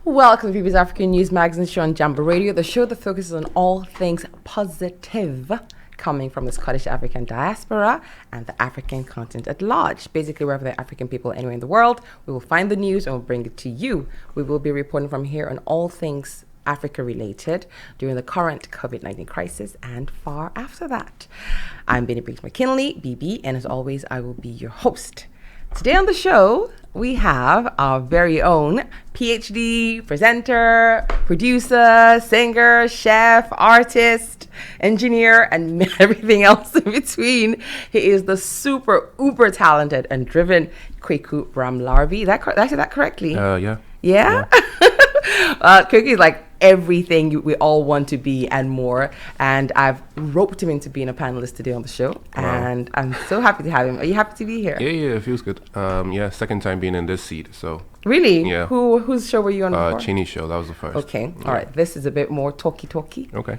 Welcome to People's African News Magazine show on Jambo Radio, the show that focuses on all things positive coming from the Scottish African diaspora and the African continent at large. Basically, wherever there are African people anywhere in the world, we will find the news and we'll bring it to you. We will be reporting from here on all things Africa related during the current COVID-19 crisis and far after that. I'm Benny Briggs McKinley, BB, and as always, I will be your host. Today on the show, we have our very own PhD, presenter, producer, singer, chef, artist, engineer, and everything else in between. He is the super, uber talented and driven Kweku Bramlarvi. Did I say that correctly? Yeah. Yeah? Kweku is like everything we all want to be and more. And I've roped him into being a panelist today on the show. Wow. And I'm so happy to have him. Are you happy to be here? Yeah, it feels good. Second time being in this seat, so. Really? Yeah. Whose show were you on before? Chini's show, that was the first. Okay, Yeah. all right. This is a bit more talky. Okay.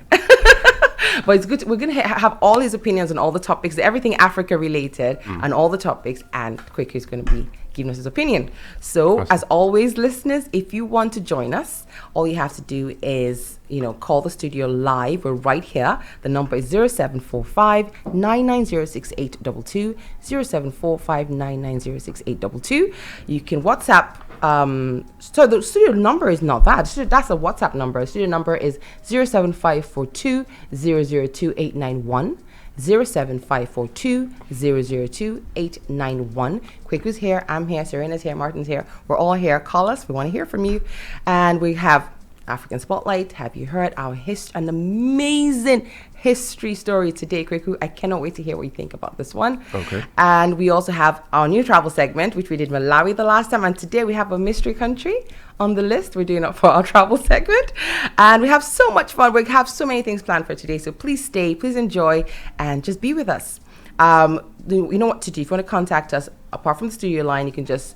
But it's good. We're going to have all his opinions on all the topics, everything Africa related, and all the topics. And Kweku is going to be giving us his opinion. So, Awesome. as always, listeners, if you want to join us, all you have to do is, call the studio live. We're right here. The number is 0745 9906822, 0745 9906822. You can WhatsApp. So the studio number is not that. That's a WhatsApp number. The studio number is 07542 002 891. 07542 002 891. Kweku's here, I'm here, Serena's here, Martin's here. We're all here. Call us. We want to hear from you. And we have African Spotlight. Have you heard our an amazing history story today, Kweku? I cannot wait to hear what you think about this one. Okay. And we also have our new travel segment, which we did Malawi the last time. And today we have a mystery country on the list. We're doing it for our travel segment. And we have so much fun. We have so many things planned for today. So please stay, please enjoy, and just be with us. You know what to do. If you want to contact us, apart from the studio line, you can just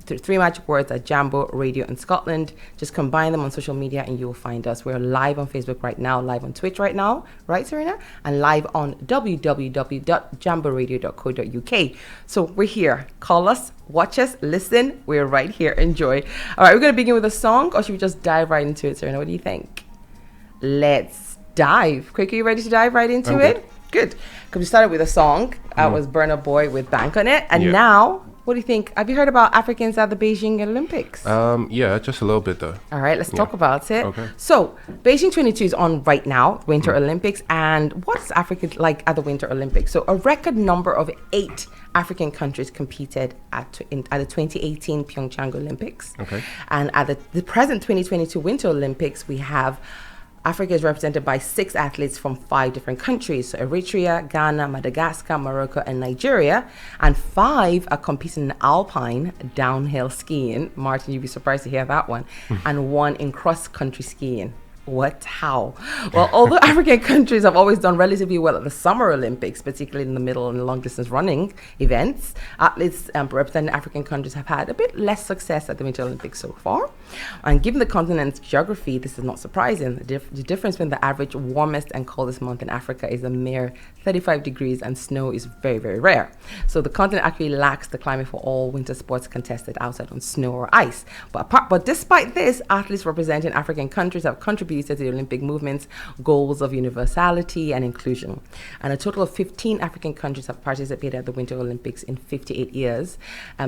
three magic words at Jambo Radio in Scotland. Just combine them on social media and you will find us. We're live on Facebook right now, live on Twitch right now, right, Serena? And live on www.jamboradio.co.uk. So we're here. Call us, watch us, listen. We're right here. Enjoy. All right, we're going to begin with a song, or should we just dive right into it, Serena? What do you think? Let's dive. Quick, are you ready to dive right into it? Good. Because we started with a song. It was Burna Boy with Bank on It. And now, what do you think? Have you heard about Africans at the Beijing Olympics? Yeah, just a little bit though. All right, let's talk about it. Okay. So, Beijing 22 is on right now, Winter Olympics. And what's Africa like at the Winter Olympics? So, a record number of 8 African countries competed at the 2018 Pyeongchang Olympics. Okay. And at the present 2022 Winter Olympics, we have Africa is represented by 6 athletes from 5 different countries. So Eritrea, Ghana, Madagascar, Morocco, and Nigeria. And 5 are competing in alpine downhill skiing. Martin, you'd be surprised to hear that one. And 1 in cross-country skiing. What? How? Well, although African countries have always done relatively well at the Summer Olympics, particularly in the middle and long distance running events, athletes representing African countries have had a bit less success at the Winter Olympics so far. And given the continent's geography, this is not surprising. The difference between the average warmest and coldest month in Africa is a mere 35 degrees, and snow is very, very rare. So the continent actually lacks the climate for all winter sports contested outside on snow or ice. But despite this, athletes representing African countries have contributed to the Olympic movement's goals of universality and inclusion. And a total of 15 African countries have participated at the Winter Olympics in 58 years.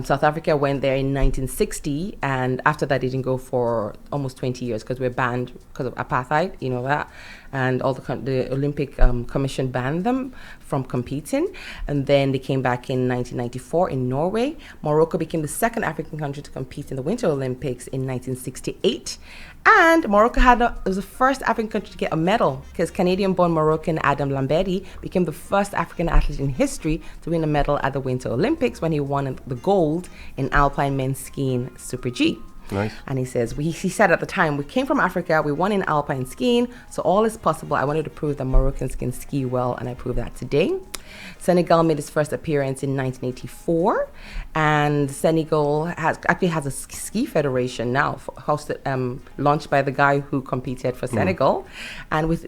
South Africa went there in 1960, and after that, it didn't go for almost 20 years because we're banned because of apartheid, you know that. And all the Olympic Commission banned them from competing. And then they came back in 1994 in Norway. Morocco became the second African country to compete in the Winter Olympics in 1968. And Morocco was the first African country to get a medal, because Canadian-born Moroccan Adam Lamberti became the first African athlete in history to win a medal at the Winter Olympics when he won the gold in alpine men's skiing Super G. Nice. And he says, he said at the time, we came from Africa, we won in alpine skiing, so all is possible. I wanted to prove that Moroccans can ski well, and I proved that today. Senegal made its first appearance in 1984, and Senegal has a ski federation now, launched by the guy who competed for Senegal. And with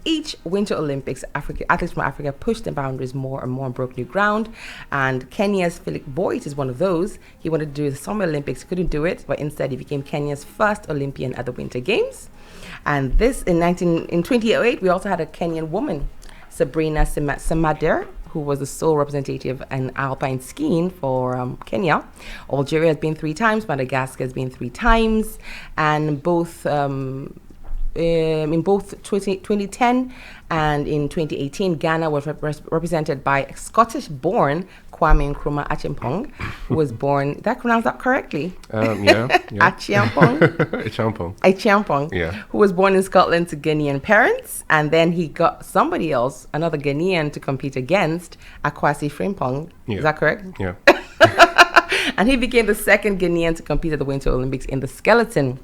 each Winter Olympics, athletes from Africa pushed the boundaries more and more and broke new ground. And Kenya's Philip Boyd is one of those. He wanted to do the Summer Olympics, couldn't do it, but Instead, he became Kenya's first Olympian at the Winter Games. And this in 2008, we also had a Kenyan woman, Sabrina Samadir, who was the sole representative in alpine skiing for Kenya. Algeria has been 3 times, Madagascar has been 3 times, and in both 2010 and in 2018, Ghana was represented by Scottish-born Kwame Nkrumah Achiampong, who was born, did I pronounce that correctly? Yeah. Achiampong? Achiampong, yeah. Who was born in Scotland to Ghanaian parents, and then he got somebody else, another Ghanaian, to compete against, Akwasi Frimpong. Yeah. Is that correct? Yeah. And he became the second Ghanaian to compete at the Winter Olympics in the skeleton.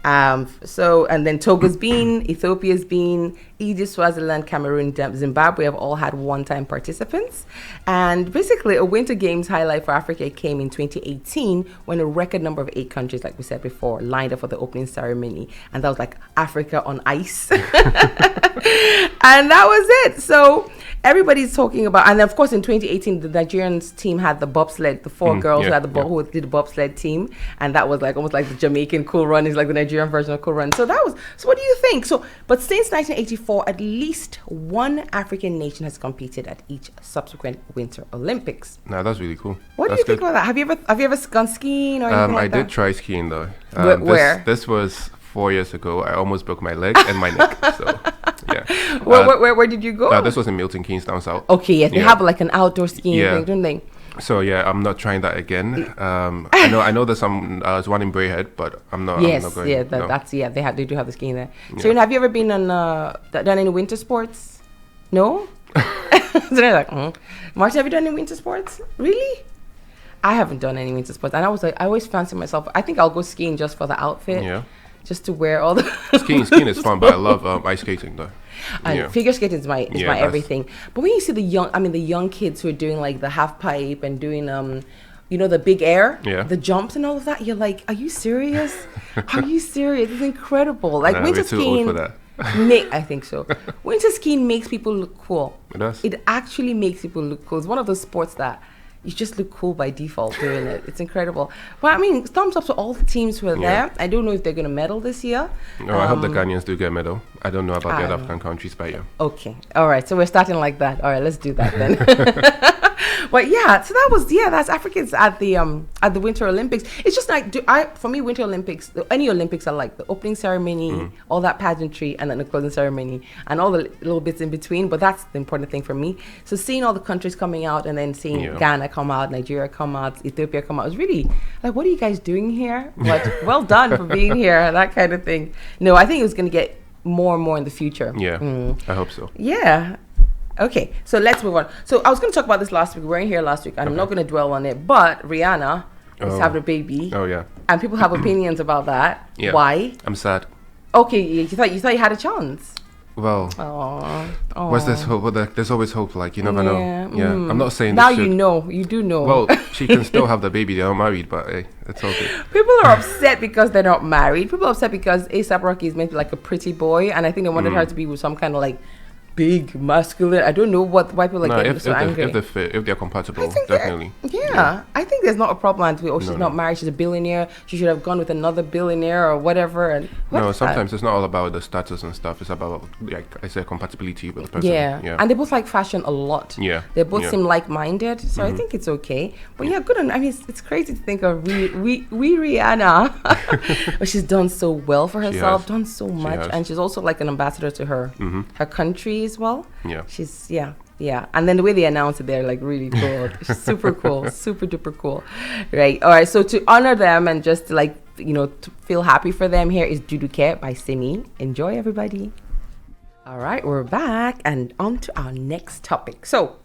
And then Togo's been, Ethiopia's been, Egypt, Swaziland, Cameroon, Zimbabwe have all had one-time participants. And basically, a Winter Games highlight for Africa came in 2018 when a record number of 8 countries, like we said before, lined up for the opening ceremony. And that was like Africa on ice. And that was it. So everybody's talking about, and of course in 2018, the Nigerian team had the bobsled, the 4 girls who had who did the bobsled team. And that was like almost like the Jamaican Cool Run is like the Nigerian version of Cool Run. So what do you think? But since 1984, at least one African nation has competed at each subsequent Winter Olympics. No, that's really cool. What do you think about that? Have you ever gone skiing or anything like that? I did try skiing though. Where? This was 4 years ago. I almost broke my leg and my neck. So, yeah. Where did you go? This was in Milton Keynes down south. Okay, yes, they have like an outdoor skiing thing, don't they? So yeah, I'm not trying that again. I know there's there's one in Braehead, but I'm not. Yes, I'm not going, they do have the skiing there. So have you ever been on done any winter sports? No. So they're like, Martin, have you done any winter sports? Really? I haven't done any winter sports, and I was like, I always fancy myself. I think I'll go skiing just for the outfit. Yeah. Just to wear all the skiing is fun, but I love ice skating though. And figure skating is my everything. But when you see the young kids who are doing like the half pipe and doing the big air, the jumps and all of that, you're like, are you serious? Are you serious? It's incredible. Like winter skiing. Too old for that. I think so. Winter skiing makes people look cool. It does. It actually makes people look cool. It's one of those sports that you just look cool by default doing it. It's incredible. Well, I mean, thumbs up to all the teams who are there. I don't know if they're going to medal this year. No, I hope the Ghanaians do get a medal. I don't know about the other African countries, but yeah. Okay. All right. So we're starting like that. All right. Let's do that then. But yeah, so that's Africans at the Winter Olympics. It's just like, for me, Winter Olympics, any Olympics are like the opening ceremony, all that pageantry, and then the closing ceremony, and all the little bits in between. But that's the important thing for me. So seeing all the countries coming out, and then seeing Ghana come out, Nigeria come out, Ethiopia come out, was really like, what are you guys doing here? But well done for being here, that kind of thing. No, I think it was going to get more and more in the future. Yeah, I hope so. Yeah. Okay, so let's move on. So I was going to talk about this last week. We weren't here last week, and I'm not going to dwell on it. But Rihanna is having a baby. Oh yeah. And people have opinions about that. Yeah. Why? I'm sad. Okay, you thought you had a chance. Well, what's this hope? There's always hope. Like you never know. Yeah, I'm not saying now. You do know. Well, she can still have the baby. They're not married, but hey, it's all good. People are upset because they're not married. People are upset because A$AP Rocky is meant to be like a pretty boy, and I think they wanted her to be with some kind of like big, masculine. I don't know why people are getting so angry. If they fit, if they're compatible, definitely. I think there's not a problem. She's not married. She's a billionaire. She should have gone with another billionaire or whatever. And sometimes it's not all about the status and stuff. It's about, like I said, compatibility with the person. Yeah. And they both like fashion a lot. Yeah. They both seem like-minded, so I think it's okay. But good on. I mean, it's crazy to think of we Rihanna. But she's done so well for herself, done so much, and she's also like an ambassador to her country as well. She's and then the way they announce it, they're like really cool. Super cool, super duper cool. Right. All right, so to honor them and just to to feel happy for them, here is Duduke by Simi. Enjoy, everybody. All right, we're back and on to our next topic. So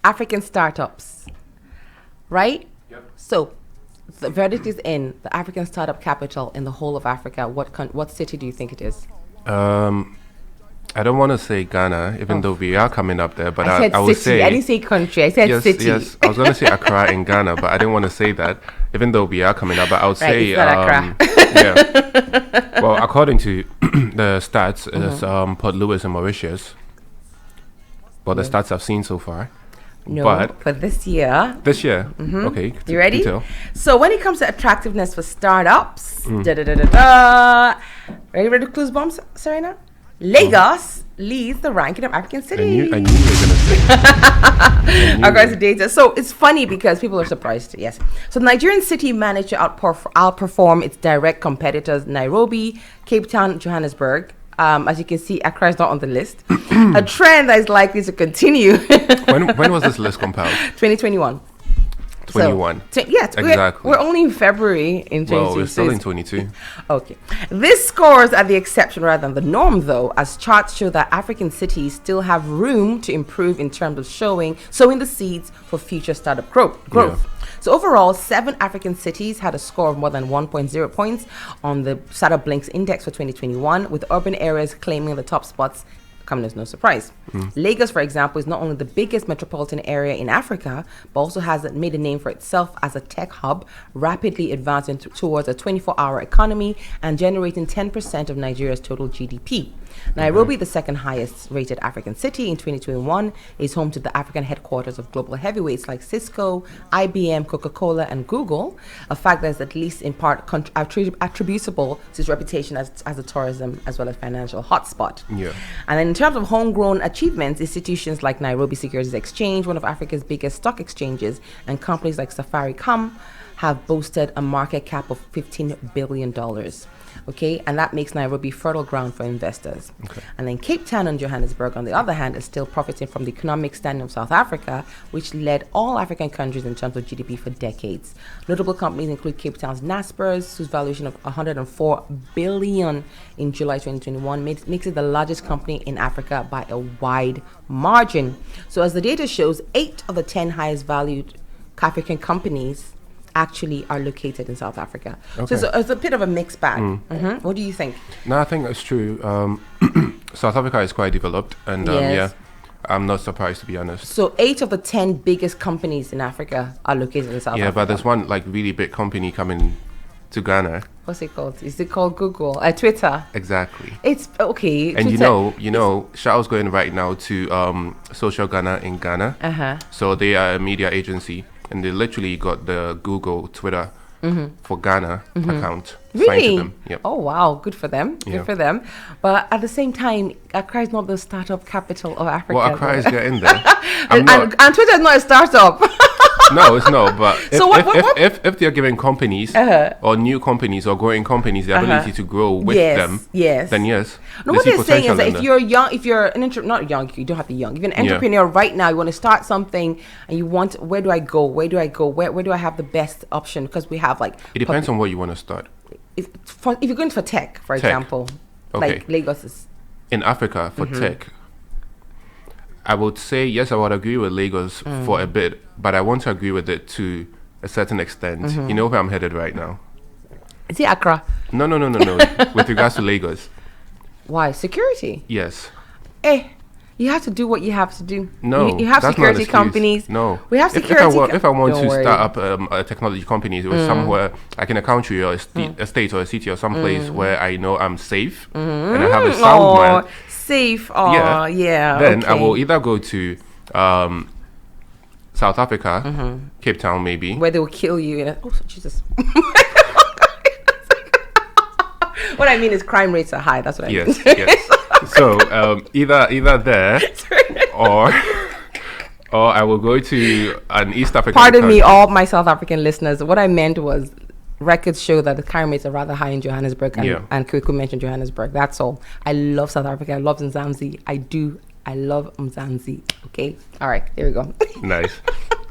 African startups, right? Yep. So the verdict is in, the African startup capital in the whole of Africa. What city do you think it is? I don't want to say Ghana, even though we are coming up there, but I city. would say... I didn't say country, I said city. Yes, I was going to say Accra in Ghana, but I didn't want to say that, even though we are coming up, but I would say... It's not Accra. Yeah. Well, according to the stats, it's Port Louis and Mauritius. Well, the stats I've seen so far. No, but for this year. This year, okay. You ready? Detail. So when it comes to attractiveness for startups, ready to clues bombs, Serena? Lagos leads the ranking of African cities. I knew you were gonna say. According to data. So it's funny because people are surprised. Yes. So the Nigerian city managed to outperform its direct competitors, Nairobi, Cape Town, Johannesburg. As you can see, Accra is not on the list. A trend that is likely to continue. when was this list compiled? 2021. 21. So, exactly. We're only in February in 2022. Well, we're still in 22. Okay. This scores are the exception rather than the norm, though, as charts show that African cities still have room to improve in terms of sowing the seeds for future startup growth. Yeah. So overall, 7 African cities had a score of more than 1.0 points on the Startup Blinks Index for 2021, with urban areas claiming the top spots. Coming as no surprise. Lagos, for example, is not only the biggest metropolitan area in Africa, but also has made a name for itself as a tech hub, rapidly advancing towards a 24-hour economy and generating 10% of Nigeria's total GDP. Nairobi, the second highest rated African city in 2021, is home to the African headquarters of global heavyweights like Cisco, IBM, Coca-Cola, and Google, a fact that is at least in part attributable to its reputation as a tourism as well as financial hotspot. Yeah. And then in terms of homegrown achievements, institutions like Nairobi Securities Exchange, one of Africa's biggest stock exchanges, and companies like Safaricom have boasted a market cap of $15 billion. Okay, and that makes Nairobi fertile ground for investors. Okay. And then Cape Town and Johannesburg, on the other hand, is still profiting from the economic standing of South Africa, which led all African countries in terms of GDP for decades. Notable companies include Cape Town's Naspers, whose valuation of $104 billion in July 2021 makes it the largest company in Africa by a wide margin. So as the data shows, 8 of the 10 highest valued African companies actually are located in South Africa. Okay. So it's a bit of a mixed bag. What do you think? No, I think that's true. South Africa is quite developed, and Yes. I'm not surprised, to be honest. So 8 of the 10 biggest companies in Africa are located in South Africa. Yeah, but there's one like really big company coming to Ghana. What's it called? Is it called Google? Twitter? Exactly. It's okay. And Twitter, you know, Shell's going right now to Social Ghana in Ghana. So they are a media agency, and they literally got the Google Twitter for Ghana account signed to Really? them. Yep. Oh wow, good for them. Good Yeah. for them. But at the same time, Accra is not the startup capital of Africa. Well, Accra is though. getting there. and Twitter is not a startup. No, it's not. But if, So what- if they're giving companies or new companies or growing companies the ability to grow with them, Yes. then yes. No, they what see they're saying is potential that in if there. you're young, if you're not young, you don't have to be young. If you're an entrepreneur right now, you want to start something and you want, where do I go? Where do I have the best option? Because we have like, It depends on what you want to start. if you're going for tech, for example, Okay. like Lagos is. In Africa, for tech, I would say, yes, I would agree with Lagos for a bit, but I want to agree with it to a certain extent. You know where I'm headed right now? Is it Accra? No. With regards to Lagos. Why? Security. Yes. You have to do what you have to do. No, you have that's not an security excuse. companies. No, we have If security. I want Don't to worry. start up a technology company with somewhere like in a country or a state or a city or some place where I know I'm safe and I have a sound mind, safe. Oh, yeah. then I okay. will either go to South Africa, Cape Town maybe. Where they will kill you. Oh, Jesus. What I mean is crime rates are high. That's what I mean. Yes. So either there or I will go to an East African Pardon country. me, all my South African listeners. What I meant was records show that the crime rates are rather high in Johannesburg, and Cocoon mentioned Johannesburg. That's all. I love South Africa. I love Mzansi. I do. I love Mzansi. Okay. All right. Here we go. Nice.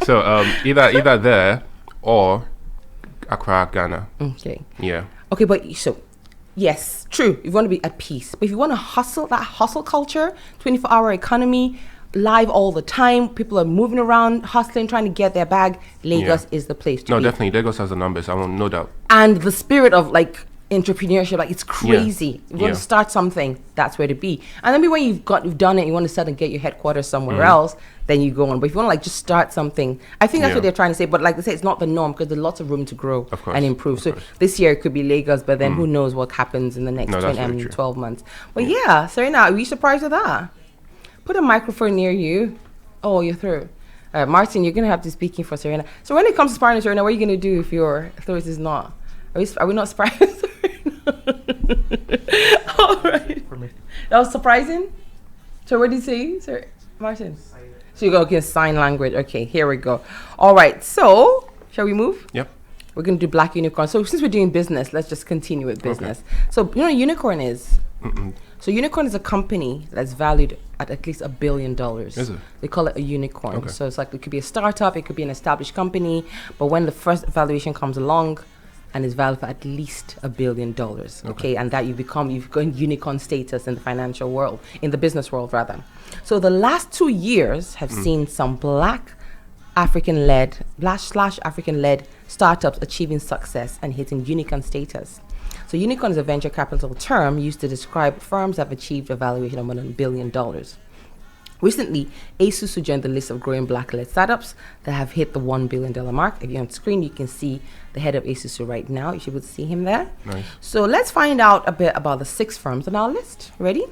So either there or Accra, Ghana. Okay. Yeah. Okay, but so yes, true. You want to be at peace, but if you want to hustle, that hustle culture, 24-hour economy, live all the time, people are moving around, hustling, trying to get their bag. Lagos is the place to No, be. definitely Lagos has the numbers. I want no doubt. And the spirit of like entrepreneurship, like it's crazy. You want Yeah. to start something, that's where to be. And then when you've done it, you want to start and get your headquarters somewhere else, then you go on. But if you want to like just start something, I think that's what they're trying to say. But like they say, it's not the norm because there's lots of room to grow and improve. So this year it could be Lagos, but then who knows what happens in the next 12 months. But yeah, Serena, are you surprised with that? Put a microphone near you. Oh, you're through. Martin, you're going to have to speak in for Serena. So when it comes to sparring with Serena, what are you going to do if your throat is not? Are we not sparring with Serena? All right. That was surprising. So what did you say, Sir Martin? So you go against sign language. Okay, here we go. All right. So shall we move? Yep. We're going to do Black Unicorn. So since we're doing business, let's just continue with business. Okay. So you know what a unicorn is? So unicorn is a company that's valued at least $1 billion. Is it? They call it a unicorn. Okay. So it's like it could be a startup, it could be an established company, but when the first valuation comes along and is valued for at least $1 billion, okay, and that you've gone unicorn status in the financial world, in the business world rather. So the last 2 years have seen some Black African-led startups achieving success and hitting unicorn status. So unicorn is a venture capital term used to describe firms that have achieved a valuation of more than $1 billion. Recently, ASUS joined the list of growing Black-led startups that have hit the $1 billion mark. If you're on screen, you can see the head of ASUS right now. You should be able to see him there. Nice. So let's find out a bit about the 6 firms on our list. Ready?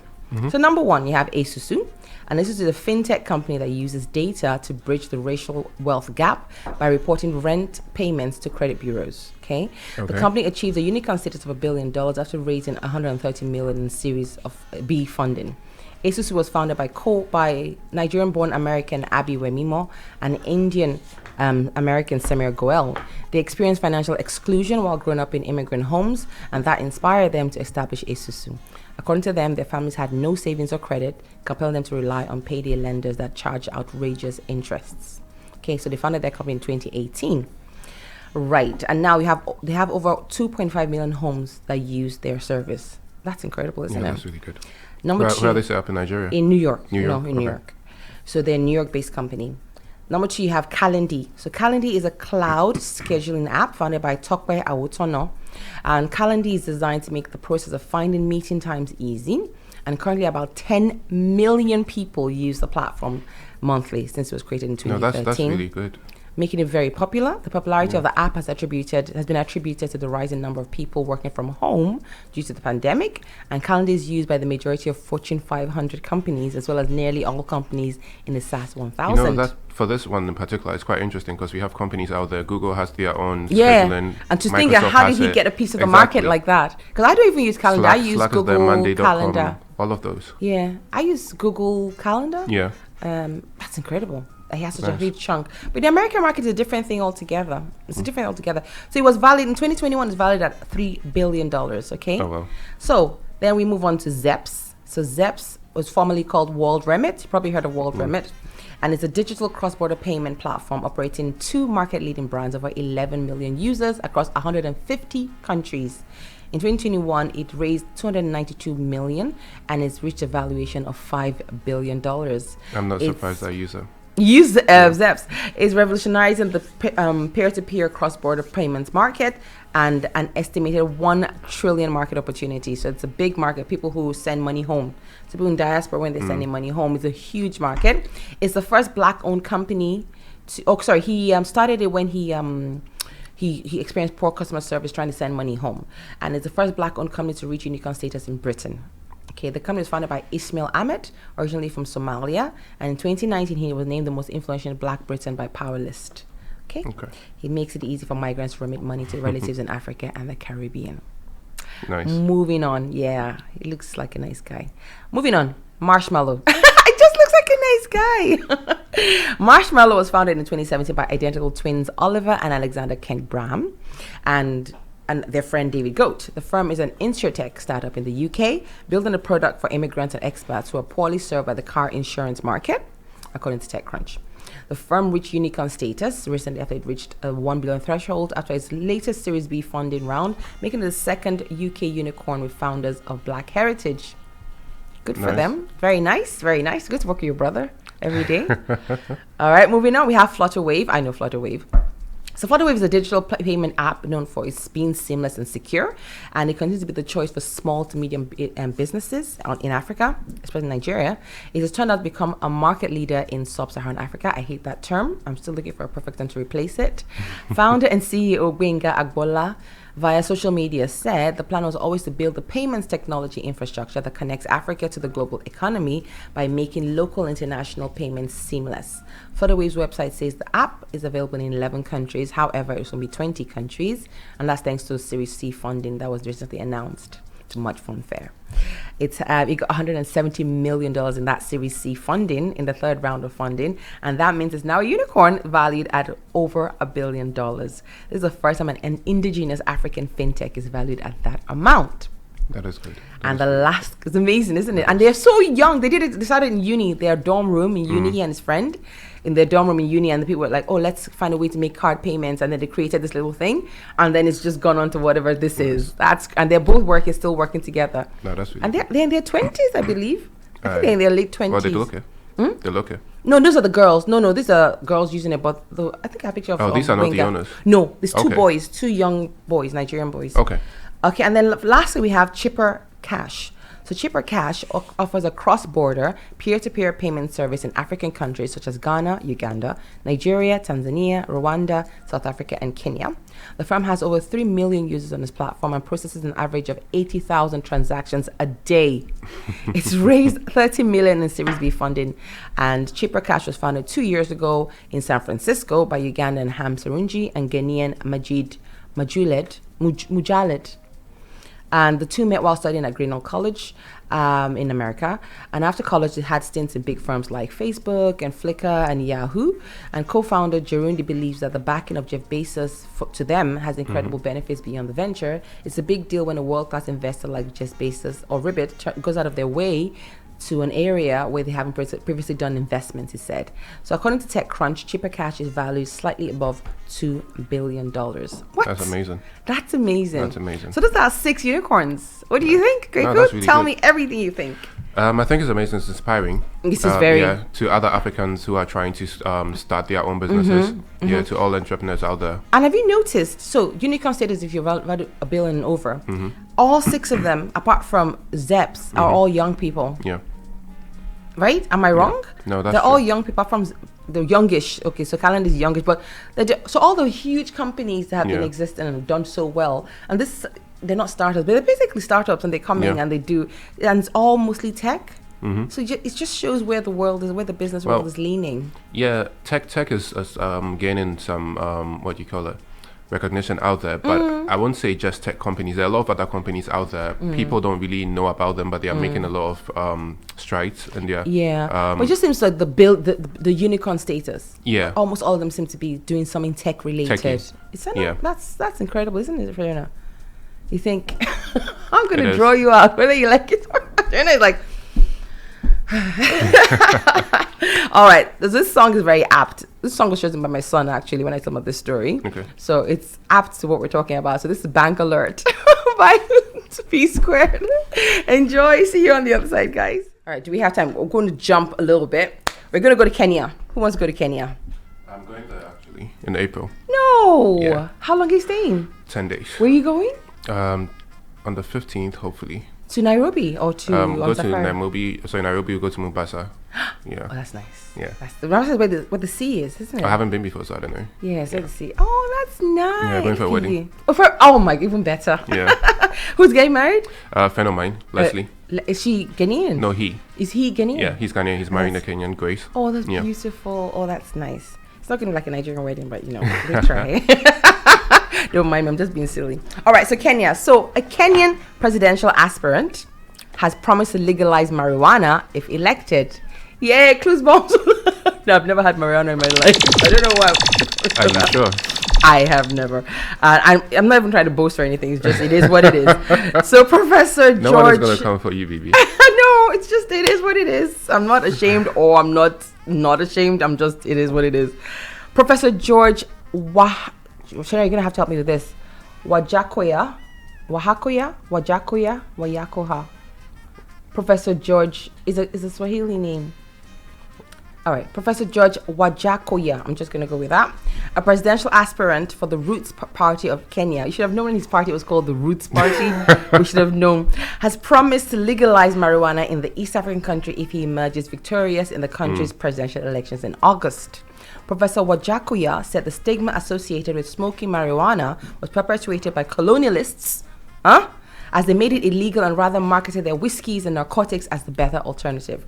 So number 1, you have ASUS. And this is a fintech company that uses data to bridge the racial wealth gap by reporting rent payments to credit bureaus. Okay. The company achieved a unicorn status of $1 billion after raising $130 million in Series of B funding. ASUS was founded by Nigerian-born American Abi Wemimo and Indian American Samir Goel. They experienced financial exclusion while growing up in immigrant homes, and that inspired them to establish ASUS. According to them, their families had no savings or credit, compelling them to rely on payday lenders that charge outrageous interests. Okay, so they founded their company in 2018. Right, and now they have over 2.5 million homes that use their service. That's incredible, isn't it? Yeah, that's really good. Number 2, where are they set up in Nigeria? In New York. New York. New York. So they're a New York-based company. Number 2, you have Calendly. So Calendly is a cloud scheduling app founded by Tokwe Awotono. And Calendly is designed to make the process of finding meeting times easy. And currently about 10 million people use the platform monthly since it was created in 2013. That's really good. Making it very popular. The popularity of the app has been attributed to the rising number of people working from home due to the pandemic. And Calendly is used by the majority of Fortune 500 companies, as well as nearly all companies in the SAS 1000. You know, that for this one in particular, it's quite interesting because we have companies out there. Google has their own scheduling. And to think, how did he get a piece of the market like that? Because I don't even use Calendar. I use Slack Google Calendar. All of those. Yeah, I use Google Calendar. Yeah. That's incredible. He has such a huge chunk. But the American market is a different thing altogether. It's a different altogether. So it was valued in 2021, it's valued at $3 billion, okay? Oh, wow. So then we move on to Zeps. So Zeps was formerly called World Remit. You probably heard of World Remit. And it's a digital cross-border payment platform operating 2 market-leading brands, over 11 million users across 150 countries. In 2021, it raised $292 million and it's reached a valuation of $5 billion. I'm not surprised I use it. Zeps is revolutionizing the peer-to-peer cross-border payments market and an estimated 1 trillion market opportunity. So it's a big market. People who send money home. So people in diaspora, when they're sending money home, it's a huge market. It's the first Black-owned company. He started it when he experienced poor customer service trying to send money home. And it's the first Black-owned company to reach unicorn status in Britain. Okay, the company was founded by Ismail Ahmed, originally from Somalia, and in 2019 he was named the most influential Black Briton by Powerlist. Okay. He makes it easy for migrants to remit money to relatives in Africa and the Caribbean. Nice. Moving on, yeah, he looks like a nice guy. Moving on, Marshmallow. It just looks like a nice guy. Marshmallow was founded in 2017 by identical twins Oliver and Alexander Kent Graham, and their friend David Goat. The firm is an insurtech startup in the UK, building a product for immigrants and expats who are poorly served by the car insurance market, according to TechCrunch. The firm reached unicorn status recently after it reached a $1 billion threshold after its latest Series B funding round, making it the second UK unicorn with founders of Black heritage. Good for them. Very nice, very nice. Good to work with your brother every day. All right, moving on. We have Flutter Wave. I know Flutter Wave. So Flutter Wave is a digital payment app known for its being seamless and secure, and it continues to be the choice for small to medium businesses in Africa, especially Nigeria. It has turned out to become a market leader in sub-Saharan Africa. I hate that term. I'm still looking for a perfect term to replace it. Founder and CEO Gbenga Agbola via social media said the plan was always to build the payments technology infrastructure that connects Africa to the global economy by making local international payments seamless. Flutter Wave's website says the app is available in 11 countries. However, it's going to be 20 countries, and that's thanks to Series C funding that was recently announced. To much fanfare. It got $170 million in that Series C funding in the third round of funding, and that means it's now a unicorn valued at over $1 billion. This is the first time an indigenous African fintech is valued at that amount. That is good. And the last, it's amazing, isn't it? And they're so young. They started in uni, their dorm room in uni, he and his friend in their dorm room in uni, and the people were like, oh, let's find a way to make card payments, and then they created this little thing, and then it's just gone on to whatever this is. And they're both still working together. No, that's really and they're in their 20s, I believe. I think they're in their late 20s. Well, they look it. They look it. No, those are the girls. No, these are girls using it, but I think I have a picture of these are not the owners. No, there's two young boys, Nigerian boys. Okay, and then lastly we have Chipper Cash. So Chipper Cash offers a cross-border peer-to-peer payment service in African countries such as Ghana, Uganda, Nigeria, Tanzania, Rwanda, South Africa, and Kenya. The firm has over 3 million users on its platform and processes an average of 80,000 transactions a day. It's raised $30 million in Series B funding, and Chipper Cash was founded 2 years ago in San Francisco by Ugandan Ham Serungi and Ghanaian Majid Mujaled. And the two met while studying at Grinnell College in America. And after college, they had stints in big firms like Facebook and Flickr and Yahoo. And co-founder Jerundi believes that the backing of Jeff Bezos to them has incredible benefits beyond the venture. It's a big deal when a world-class investor like Jeff Bezos or Ribbit goes out of their way to an area where they haven't previously done investments, he said. So according to TechCrunch, Chipper Cash is valued slightly above $2 billion. What? That's amazing. That's amazing. That's amazing. So those are 6 unicorns. What do you think? Great. Really Tell me everything you think. I think it's amazing. It's inspiring. This is very... to other Africans who are trying to start their own businesses. To all entrepreneurs out there. And have you noticed, so unicorn status, if you're valued $1 billion and over, all 6 of them, apart from Zeps, are all young people. Yeah. Right? Am I wrong? No, that's They're all young people from the youngish. Okay, so Calendar is youngish, but so all the huge companies that have been existing and have done so well, and they're not startups, but they're basically startups, and they come in and they do, and it's all mostly tech. So it just shows where the world is, where the business world is leaning. Yeah, tech is gaining some recognition out there, but I won't say just tech companies. There are a lot of other companies out there. People don't really know about them, but they are making a lot of strides in their but it just seems like the unicorn status. Yeah, almost all of them seem to be doing something tech related. Yeah, that's incredible, isn't it, Rihanna? You think I'm gonna draw you out whether you like it or not? Rihanna is like. All right, this song is very apt. This song was chosen by my son actually when I told him this story. Okay. So it's apt to what we're talking about. So this is Bank Alert by P Squared. Enjoy. See you on the other side, guys. All right, do we have time? We're going to jump a little bit. We're going to go to Kenya. Who wants to go to Kenya? I'm going there actually in April. No. Yeah. How long are you staying? 10 days. Where are you going? On the 15th, hopefully. To Nairobi or to go to Nairobi. So in Nairobi, we go to Mombasa. Yeah. Oh, that's nice. Yeah. That's where the sea is, isn't it? I haven't been before, so I don't know. Yeah, so the sea. Oh, that's nice. Yeah, going for a wedding. Oh my, even better. Yeah. Who's getting married? A friend of mine, Leslie. Is she Ghanaian? No, he. Is he Ghanaian? Yeah, he's Ghanaian. He's marrying a Kenyan, Grace. Oh, that's beautiful. Oh, that's nice. It's not going to be like a Nigerian wedding, but we try. Don't mind me, I'm just being silly. All right, so Kenya. So a Kenyan presidential aspirant has promised to legalize marijuana if elected. Yeah, clues bombs. No, I've never had marijuana in my life. I don't know why. Are you sure? I have never. I'm not even trying to boast or anything. It's just, it is what it is. So Professor George... No one is going to come for you, BB. No, it's just, it is what it is. I'm not ashamed or I'm not ashamed. I'm just, it is what it is. Professor George Shannon, you're going to have to help me with this. Wajakoya. Professor George is a Swahili name. All right, Professor George Wajakoya. I'm just going to go with that. A presidential aspirant for the Roots Party of Kenya. You should have known his party was called the Roots Party. We should have known. Has promised to legalize marijuana in the East African country if he emerges victorious in the country's presidential elections in August. Professor Wajakuya said the stigma associated with smoking marijuana was perpetuated by colonialists, as they made it illegal and rather marketed their whiskeys and narcotics as the better alternative.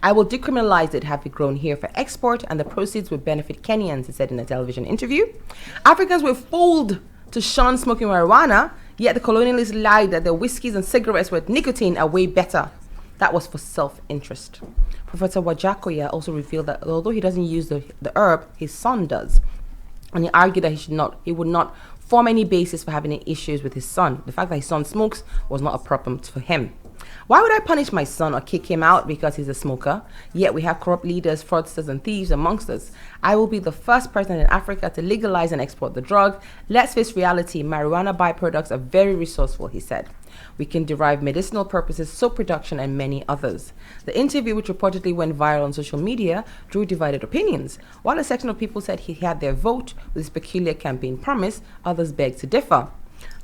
I will decriminalize it, have it grown here for export, and the proceeds would benefit Kenyans, he said in a television interview. Africans were fooled to shun smoking marijuana, yet the colonialists lied that their whiskeys and cigarettes with nicotine are way better. That was for self-interest. Professor Wajakoya also revealed that although he doesn't use the herb, his son does. And he argued that he would not form any basis for having any issues with his son. The fact that his son smokes was not a problem for him. Why would I punish my son or kick him out because he's a smoker? Yet we have corrupt leaders, fraudsters, and thieves amongst us. I will be the first president in Africa to legalize and export the drug. Let's face reality, marijuana byproducts are very resourceful, he said. We can derive medicinal purposes, soap production, and many others. The interview, which reportedly went viral on social media, drew divided opinions. While a section of people said he had their vote with his peculiar campaign promise, others begged to differ.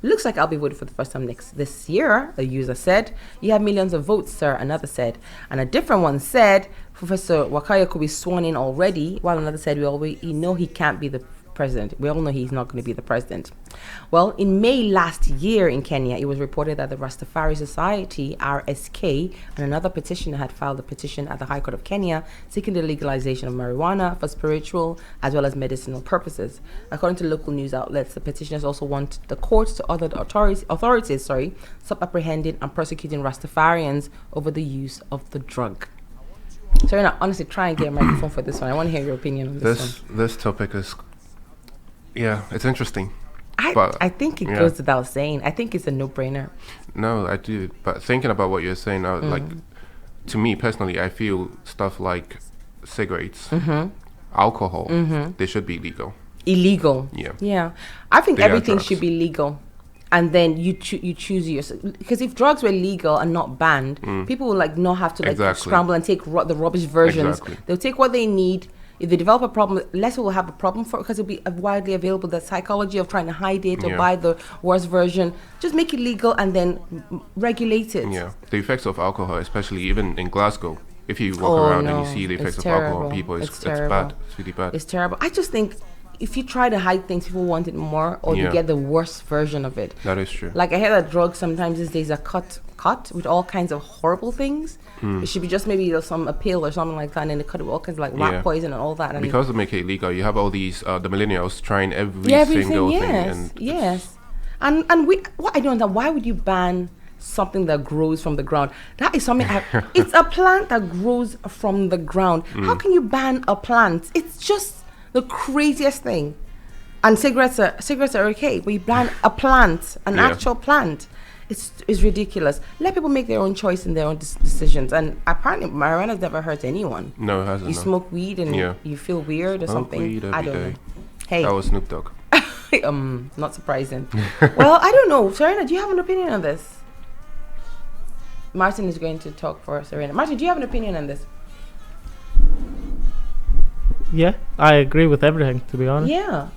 Looks like I'll be voted for the first time this year, a user said. You have millions of votes, sir, another said. And a different one said, Professor Wakaya could be sworn in already, while another said, we know he can't be the president. We all know he's not going to be the president. Well, in May last year in Kenya, it was reported that the Rastafari Society, RSK, and another petitioner had filed a petition at the High Court of Kenya seeking the legalization of marijuana for spiritual as well as medicinal purposes. According to local news outlets, the petitioners also want the courts to order the authorities stop apprehending and prosecuting Rastafarians over the use of the drug. So, honestly, try and get a microphone for this one. I want to hear your opinion on this one. This topic is... Yeah, it's interesting. I think it goes without saying. I think it's a no-brainer. No, I do. But thinking about what you're saying, like, to me personally, I feel stuff like cigarettes, alcohol, they should be legal. Illegal? Yeah. Yeah. I think everything should be legal. And then you choose yourself. Because if drugs were legal and not banned, people would not have to scramble and take the rubbish versions. Exactly. They'll take what they need. If they develop a problem, less will have a problem for it because it'll be widely available. The psychology of trying to hide it or buy the worst version, just make it legal and then regulate it. Yeah, the effects of alcohol, especially even in Glasgow, if you walk around and you see the effects of alcohol on people, it's bad. It's really bad. It's terrible. I just think if you try to hide things, people want it more, or you get the worst version of it. That is true. Like I hear that drugs sometimes these days are cut with all kinds of horrible things. It should be just maybe a pill or something like that, and then they cut it with all kinds of rat poison and all that. And because they make it illegal, you have all these the millennials trying every single thing. And yes. And what I don't know, why would you ban something that grows from the ground? That is something. It's a plant that grows from the ground. How can you ban a plant? It's just the craziest thing. And cigarettes are okay, but you ban a plant, an actual plant. It's ridiculous. Let people make their own choice and their own decisions. And apparently, marijuana's never hurt anyone. No, it hasn't. You smoke weed and you feel weird or something. Weed every I don't day. know. Hey, that was Snoop Dogg. Not surprising. Well, I don't know. Serena, do you have an opinion on this? Martin is going to talk for Serena. Martin, do you have an opinion on this? Yeah, I agree with everything, to be honest. Yeah,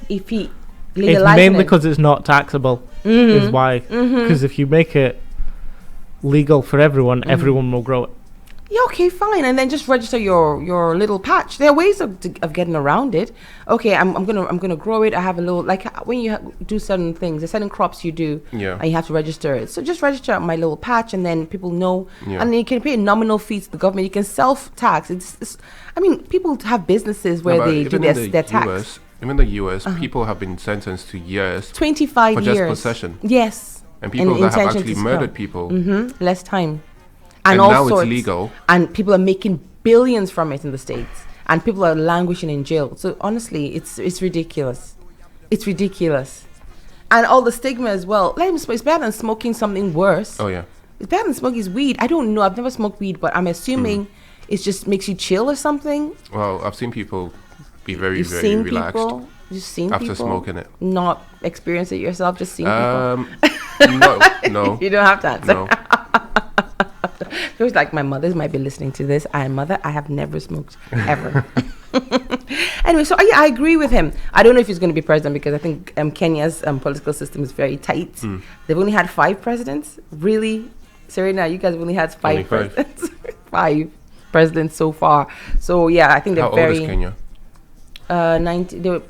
if he it's legalizing mainly because it's not taxable is why. Because if you make it legal for everyone, everyone will grow it. Yeah, okay, fine, and then just register your little patch. There are ways of getting around it. Okay, I'm gonna grow it. I have a little, like when you do certain things, there's certain crops you do, and you have to register it. So just register my little patch, and then people know, and then you can pay a nominal fee to the government. You can self-tax. It's I mean, people have businesses where they do their tax. Even the US, people have been sentenced to years. 25 for years. just possession. Yes. And people that have actually murdered people. Less time. And all now sorts. It's legal. And people are making billions from it in the States. And people are languishing in jail. So honestly, it's ridiculous. It's ridiculous. And all the stigma as well. It's better than smoking something worse. Oh, yeah. It's better than smoking weed. I don't know. I've never smoked weed, but I'm assuming it just makes you chill or something. Well, I've seen people be very, very relaxed. You've seen after people smoking it. Not experience it yourself, just seen people. No. You don't have to answer. No. It was like my mother might be listening to this. Mother, I have never smoked ever. Anyway, so I agree with him. I don't know if he's going to be president because I think Kenya's political system is very tight. They've only had 5 presidents. Really? Serena, you guys have only had 5 presidents. 5 presidents so far. So yeah, I think they're How old is Kenya? They were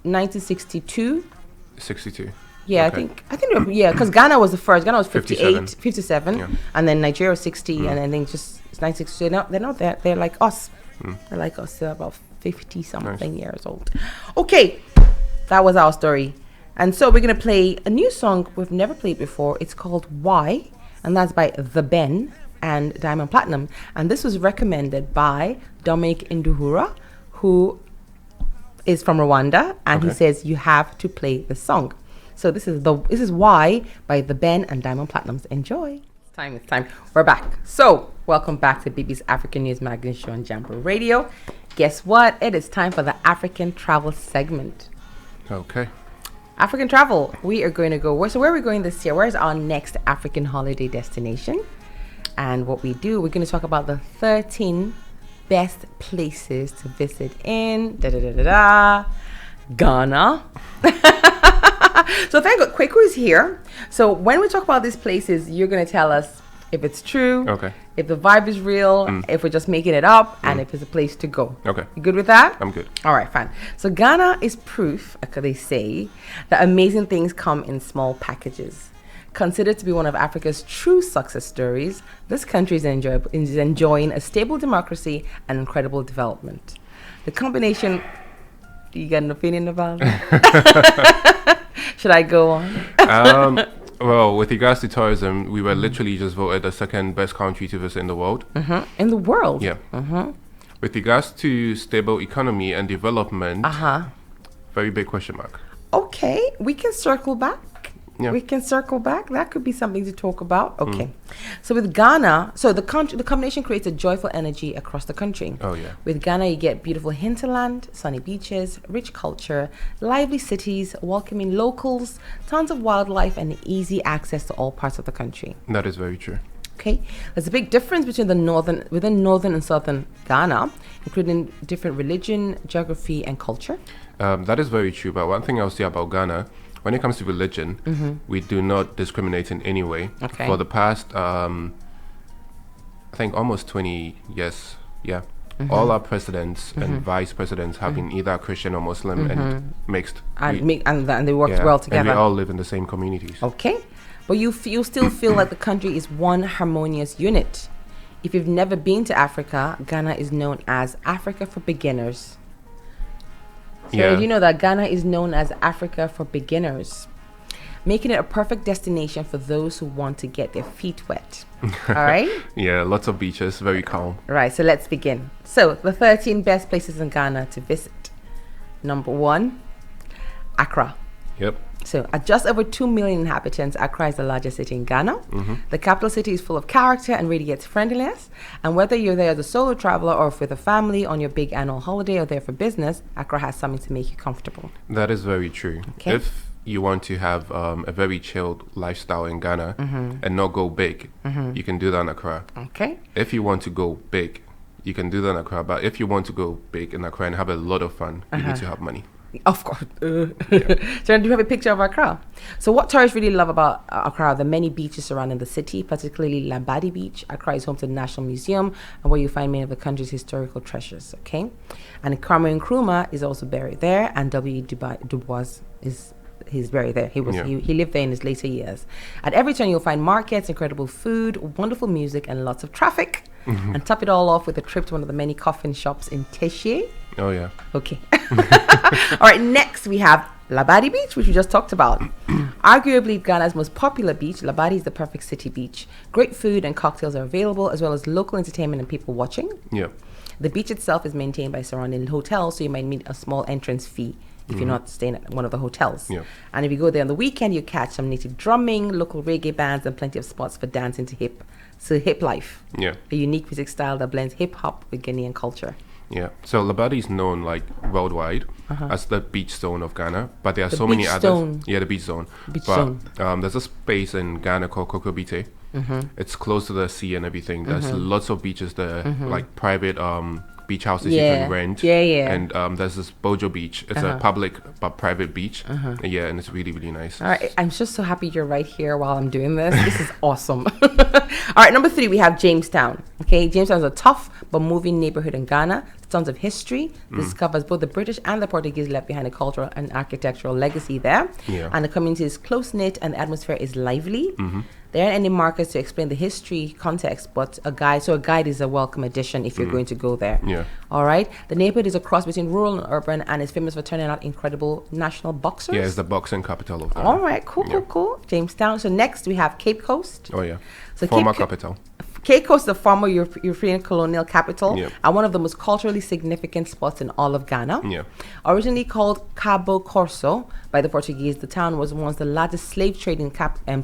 1962. 62. Yeah, Okay. I think because Ghana was the first. Ghana was 58, 57. 57, Yeah. and then Nigeria was 60, and then they just it's 1960. They're not there. They're like us. They're like us. They're about 50 something years old. Okay, that was our story, and so we're gonna play a new song we've never played before. It's called Why, and that's by The Ben and Diamond Platinum, and this was recommended by Dominic Induhura, who is from Rwanda, and he Okay. says you have to play the song. So this is Why by The Ben and Diamond Platinums. Enjoy. It's time. We're back. So welcome back to BB's African News Magazine show on Jambo Radio. Guess what? It is time for the African travel segment. Okay. African travel. We are going to go. Where are we going this year? Where is our next African holiday destination? And what we do, we're going to talk about the 13 best places to visit in Ghana. So thank God, Kweku is here. So when we talk about these places, you're going to tell us if it's true, Okay. if the vibe is real, if we're just making it up, and if it's a place to go. Okay. You good with that? I'm good. All right, fine. So Ghana is proof, like they say, that amazing things come in small packages. Considered to be one of Africa's true success stories, this country is enjoying a stable democracy and incredible development. The combination... You got an opinion about it? Should I go on? Well, with regards to tourism, we were literally just voted the second best country to visit in the world. In the world? Yeah. With regards to stable economy and development, very big question mark. Okay, we can circle back. Yeah. We can circle back. That could be something to talk about. Okay. So with Ghana, the combination creates a joyful energy across the country. Oh, yeah. With Ghana, you get beautiful hinterland, sunny beaches, rich culture, lively cities, welcoming locals, tons of wildlife, and easy access to all parts of the country. That is very true. Okay, there's a big difference between within northern and southern Ghana, including different religion, geography, and culture. That is very true. But one thing I'll say about Ghana, when it comes to religion, we do not discriminate in any way. Okay. For the past, I think almost 20 years, all our presidents and vice presidents have been either Christian or Muslim and mixed. And they worked well together. And we all live in the same communities. Okay, but you still feel like the country is one harmonious unit. If you've never been to Africa, Ghana is known as Africa for beginners. So Yeah. did you know that Ghana is known as Africa for beginners, making it a perfect destination for those who want to get their feet wet. All right? Yeah, lots of beaches, very calm. Right, so let's begin. So the 13 best places in Ghana to visit. Number 1, Accra. Yep. So at just over 2 million inhabitants, Accra is the largest city in Ghana. The capital city is full of character and radiates friendliness. And whether you're there as a solo traveler or with a family on your big annual holiday or there for business, Accra has something to make you comfortable. That is very true. Okay. If you want to have a very chilled lifestyle in Ghana and not go big, you can do that in Accra. Okay? If you want to go big, you can do that in Accra. But if you want to go big in Accra and have a lot of fun, you need to have money. Of course. So do you have a picture of Accra? So what tourists really love about Accra are the many beaches surrounding the city, particularly Lambadi Beach. Accra is home to the National Museum and where you find many of the country's historical treasures, okay? And Kwame Nkrumah is also buried there, and W. Du Bois he's buried there. He lived there in his later years. At every turn you'll find markets, incredible food, wonderful music, and lots of traffic. And top it all off with a trip to one of the many coffin shops in Teshie. Oh, yeah. Okay. All right, next we have Labadi Beach, which we just talked about. Arguably Ghana's most popular beach, Labadi is the perfect city beach. Great food and cocktails are available, as well as local entertainment and people watching. Yep. The beach itself is maintained by surrounding hotels, so you might need a small entrance fee if you're not staying at one of the hotels. Yep. And if you go there on the weekend, you catch some native drumming, local reggae bands, and plenty of spots for dancing to hip life. Yeah. A unique music style that blends hip hop with Ghanaian culture. Yeah. So Labadi is known like worldwide as the beach zone of Ghana, but there are The so many beach others. zone. Yeah, the beach zone. Beach but zone. There's a space in Ghana called Kokobite. It's close to the sea and everything. There's lots of beaches there, like private beach houses you can rent. Yeah. And there's this Bojo Beach. It's a public but private beach. Yeah, and it's really, really nice. All right, I'm just so happy you're right here while I'm doing this. This is awesome. All right, number 3, we have Jamestown. Okay, Jamestown is a tough but moving neighborhood in Ghana. tons of history. This covers both the British and the Portuguese left behind a cultural and architectural legacy there. Yeah. And the community is close-knit and the atmosphere is lively. There aren't any markers to explain the history context, but a guide is a welcome addition if you're going to go there. Yeah. All right. The neighborhood is a cross between rural and urban and is famous for turning out incredible national boxers. Yeah, it's the boxing capital of Ghana. All right. Cool. Jamestown. So next we have Cape Coast. Oh, yeah. So Former capital. Cape Coast is the former European colonial capital Yeah. and one of the most culturally significant spots in all of Ghana. Yeah. Originally called Cabo Corso by the Portuguese, the town was once the largest slave trading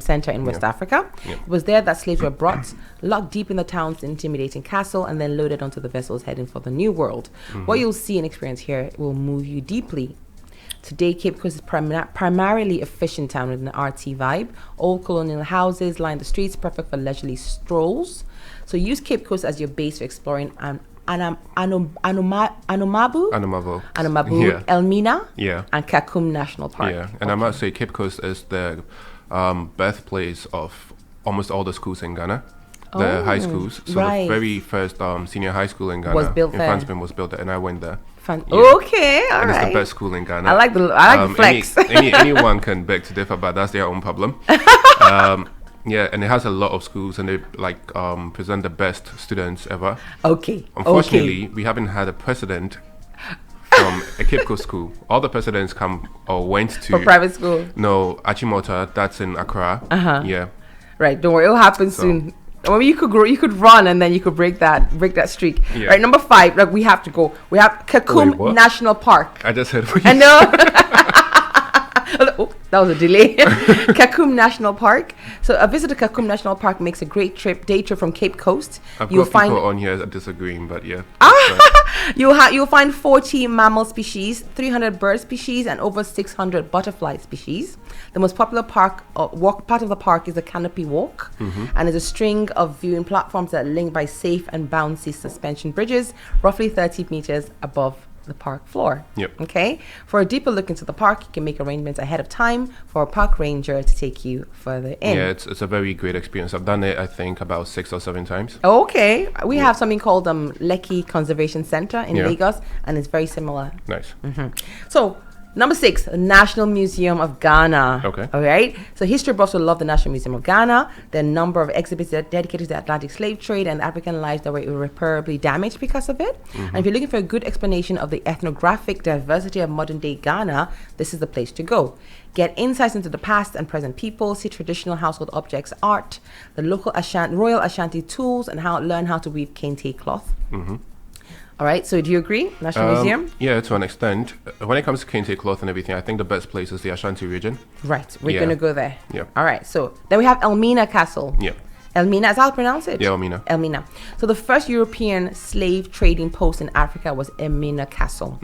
center in West Africa. Yeah. It was there that slaves were brought, locked deep in the town's intimidating castle, and then loaded onto the vessels heading for the New World. What you'll see and experience here will move you deeply. Today, Cape Coast is primarily a fishing town with an artsy vibe. Old colonial houses line the streets, perfect for leisurely strolls. So use Cape Coast as your base for exploring Anomabu, Yeah. Elmina, Yeah. and Cocoon National Park. Yeah. And I must say, Cape Coast is the birthplace of almost all the schools in Ghana. The high schools. So right. the very first senior high school in Ghana Was built in there. Fransman was built there, and I went there. Yeah. Okay, all And right. it's the best school in Ghana. I like the flex. Anyone can beg to differ, but that's their own problem. Yeah, and it has a lot of schools, and they present the best students ever. Okay. Unfortunately, we haven't had a president from a Cape Coast school. All the presidents come or went to For private school. No, Achimota. That's in Accra. Yeah. Right. Don't worry. It'll happen soon. Well, you could run and then you could break that streak. Yeah. Right. Number 5. Like we have to go. We have Cocoon what? National Park. I just heard. I know. Oh, that was a delay. Cocoon National Park. So a visit to Cocoon National Park makes a great day trip from Cape Coast. I've got people on here disagreeing, but yeah. You'll find 40 mammal species, 300 bird species, and over 600 butterfly species. The most popular part of the park is the Canopy Walk, and is a string of viewing platforms that link by safe and bouncy suspension bridges, roughly 30 meters above the park floor. Yep. Okay. For a deeper look into the park, you can make arrangements ahead of time for a park ranger to take you further in. Yeah, it's a very great experience. I've done it, I think, about 6 or 7 times. Okay. We have something called Leki Conservation Center in Yeah. Lagos, and it's very similar. Nice. So, number 6, the National Museum of Ghana. Okay. All right. So, history buffs will love the National Museum of Ghana. There are a number of exhibits that are dedicated to the Atlantic slave trade and African lives that were irreparably damaged because of it. And if you're looking for a good explanation of the ethnographic diversity of modern day Ghana, this is the place to go. Get insights into the past and present people, see traditional household objects, art, the local Royal Ashanti tools, and learn how to weave kente cloth. All right, so do you agree? National Museum? Yeah, to an extent. When it comes to kente cloth and everything, I think the best place is the Ashanti region. Right, we're Yeah. going to go there. Yeah. All right, so then we have Mina Castle. Yeah. Mina, is that how to pronounce it? Yeah, Mina. So the first European slave trading post in Africa was Mina Castle.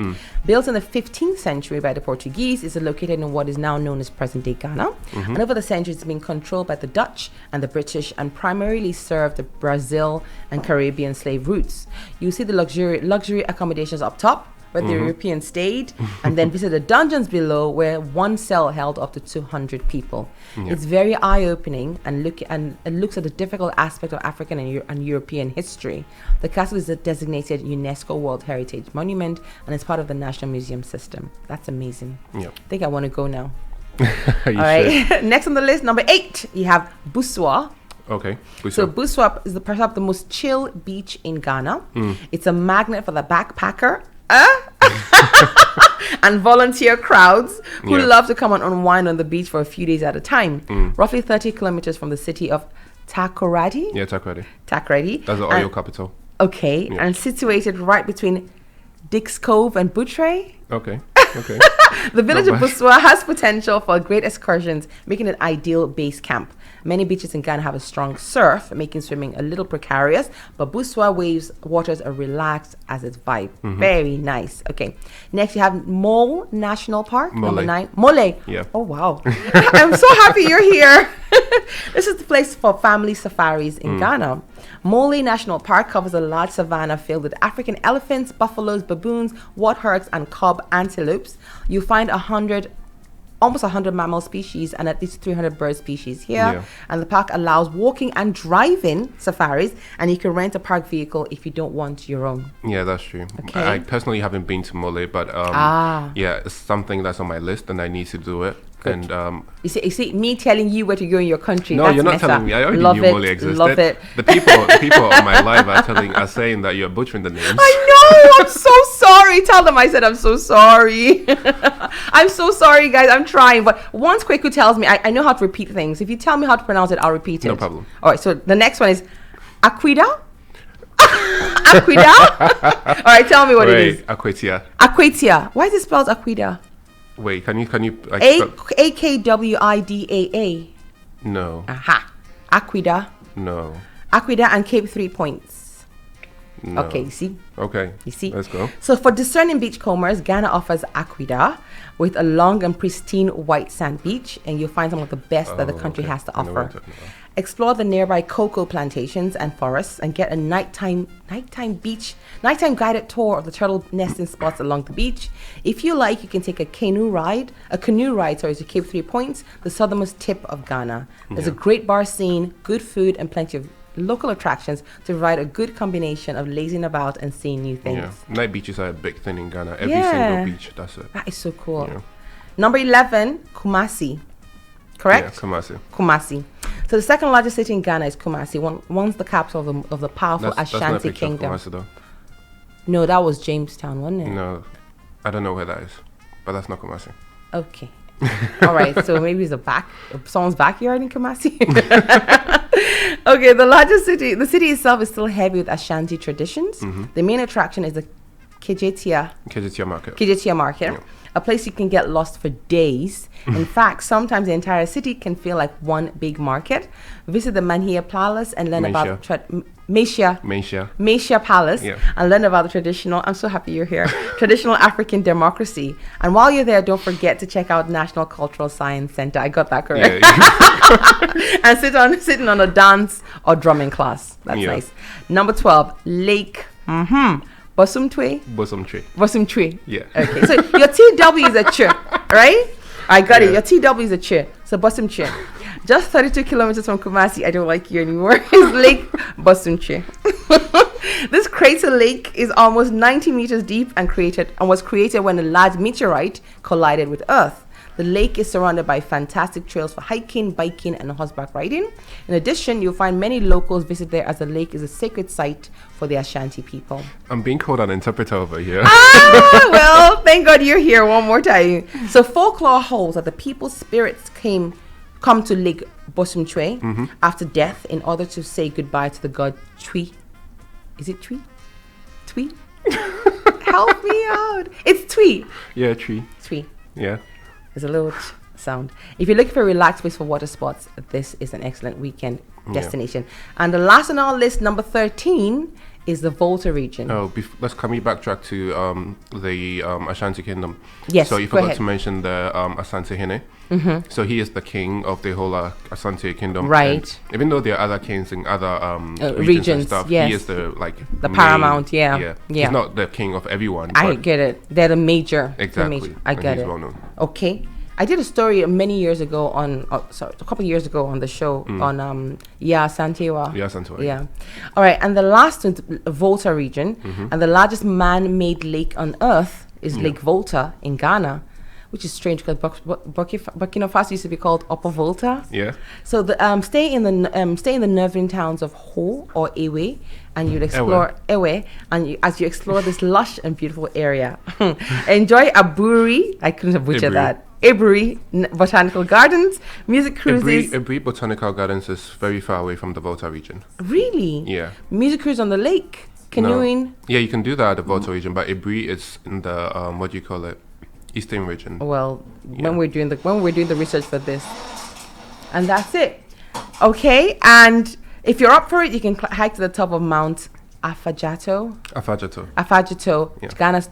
Built in the 15th century by the Portuguese, it's located in what is now known as present-day Ghana. And over the centuries, it's been controlled by the Dutch and the British and primarily served the Brazil and Caribbean slave routes. You see the luxury accommodations up top, where the Europeans stayed, and then visit the dungeons below, where one cell held up to 200 people. Yeah. It's very eye-opening and it looks at the difficult aspect of African and European history. The castle is a designated UNESCO World Heritage Monument and is part of the National Museum system. That's amazing. Yeah. I think I want to go now. You All right. Next on the list, number 8, you have Buswa. Okay. So Buswa is perhaps the most chill beach in Ghana. It's a magnet for the backpacker. And volunteer crowds who love to come and unwind on the beach for a few days at a time. Roughly 30 kilometers from the city of Takoradi. Yeah, Takoradi. And- That's the oil capital. Okay, Yeah. and situated right between Dick's Cove and Butray. Okay. The village Not of bad. Buswa has potential for great excursions, making it ideal base camp. Many beaches in Ghana have a strong surf, making swimming a little precarious, but Buswa waters are relaxed as its vibe. Very nice. Okay. Next, you have Mole National Park, number Mole. 9. Mole. Yeah. Oh, wow. I'm so happy you're here. This is the place for family safaris in Ghana. Mole National Park covers a large savanna filled with African elephants, buffaloes, baboons, warthogs, and cob antelopes. You find 100 almost 100 mammal species and at least 300 bird species here. Yeah. And the park allows walking and driving safaris, and you can rent a park vehicle if you don't want your own. Yeah, that's true. Okay. I personally haven't been to Mole, but yeah, it's something that's on my list, and I need to do it. Good. And You see, me telling you where to go in your country. no, that's you're not messed telling up. me. I already Love knew it, Mole existed. Love it. The people on my live are saying that you're butchering the names. I know. I'm so sorry. Tell them I said I'm so sorry. I'm so sorry, guys. I'm trying. But once Kweku tells me, I know how to repeat things. If you tell me how to pronounce it, I'll repeat it. No problem. All right. So the next one is Aquida. Aquida. All right. Tell me what it is. Aquatia. Aquatia. Why is it spelled Aquida? Wait, can you like AKWIDAA. No. Aha. Aquida. No. Aquida and Cape 3 Points. No. Okay, you see? Okay. You see? Let's go. So for discerning beachcombers, Ghana offers Aquida with a long and pristine white sand beach, and you'll find some of the best that the country has to I know what offer. I'm talking about. Explore the nearby cocoa plantations and forests and get a nighttime guided tour of the turtle nesting spots along the beach. If you like, you can take a canoe ride to Cape 3 Points, the southernmost tip of Ghana. There's a great bar scene, good food, and plenty of local attractions to provide a good combination of lazing about and seeing new things. Yeah. Night beaches are a big thing in Ghana. Every Yeah. single beach, that's it. That is so cool. Yeah. Number 11, Kumasi. Correct? Yeah, Kumasi. Kumasi. So the second largest city in Ghana is Kumasi. Once the capital of the powerful That's not a Ashanti picture of kingdom. Kumasi, though. No, that was Jamestown, wasn't it? No, I don't know where that is, but that's not Kumasi. Okay. All right. So maybe it's someone's backyard in Kumasi. Okay. The city itself is still heavy with Ashanti traditions. The main attraction is the Kejetia market. Yeah. A place you can get lost for days. In fact, sometimes the entire city can feel like one big market. Visit the Manhia Palace and learn about Meisha Palace and learn about the traditional. I'm so happy you're here. Traditional African democracy. And while you're there, don't forget to check out National Cultural Science Center. I got that correct. Yeah. And sitting on a dance or drumming class. That's nice. Number 12, Lake. Bosumtwe. Bosumtwe. Yeah. Okay. So your TW is a ch, right? I got it. Your TW is a ch. So Bosumtwe. Just 32 kilometers from Kumasi. I don't like you anymore. Is Lake Bosumtwe. This crater lake is almost 90 meters deep and was created when a large meteorite collided with Earth. The lake is surrounded by fantastic trails for hiking, biking, and horseback riding. In addition, you'll find many locals visit there as the lake is a sacred site for the Ashanti people. I'm being called an interpreter over here. Well, thank God you're here one more time. So folklore holds that the people's spirits come to Lake Bosumtwe after death in order to say goodbye to the god Twi. Is it Twi? Twi? Help me out. It's Twi. Yeah, tree. Twi. Yeah. There's a little sound. If you're looking for a relaxed place for water sports, this is an excellent weekend destination. And the last on our list, number 13, is the Volta region. Oh, can we backtrack to the Ashanti Kingdom? Yes, So you go forgot ahead. to mention the Asante Hene. So he is the king of the whole Asante Kingdom. Right. And even though there are other kings in other regions, and stuff, yes. he is the main, paramount, yeah. He's not the king of everyone. I but get it. They're the major. Exactly. I and get he's it. well known. Okay. I did a story many years ago a couple of years ago on the show on Santewa. Yeah, Santewa. Yeah. All right. And the last one, Volta region, and the largest man-made lake on earth is Lake Volta in Ghana, which is strange because Burkina Faso used to be called Upper Volta. Yeah. So stay in the neighboring towns of Ho or Ewe, and you'll explore Ewe, and as you explore this lush and beautiful area, enjoy Aburi. I couldn't have butchered that. Aburi Botanical Gardens, music cruises. Aburi Botanical Gardens is very far away from the Volta region. Really? Yeah. Music cruise on the lake, canoeing. No. Yeah, you can do that at the Volta region, but Aburi is in the Eastern region. Well, when we're doing the research for this, and that's it. Okay, and if you're up for it, you can hike to the top of Mount Afajato, Ghana's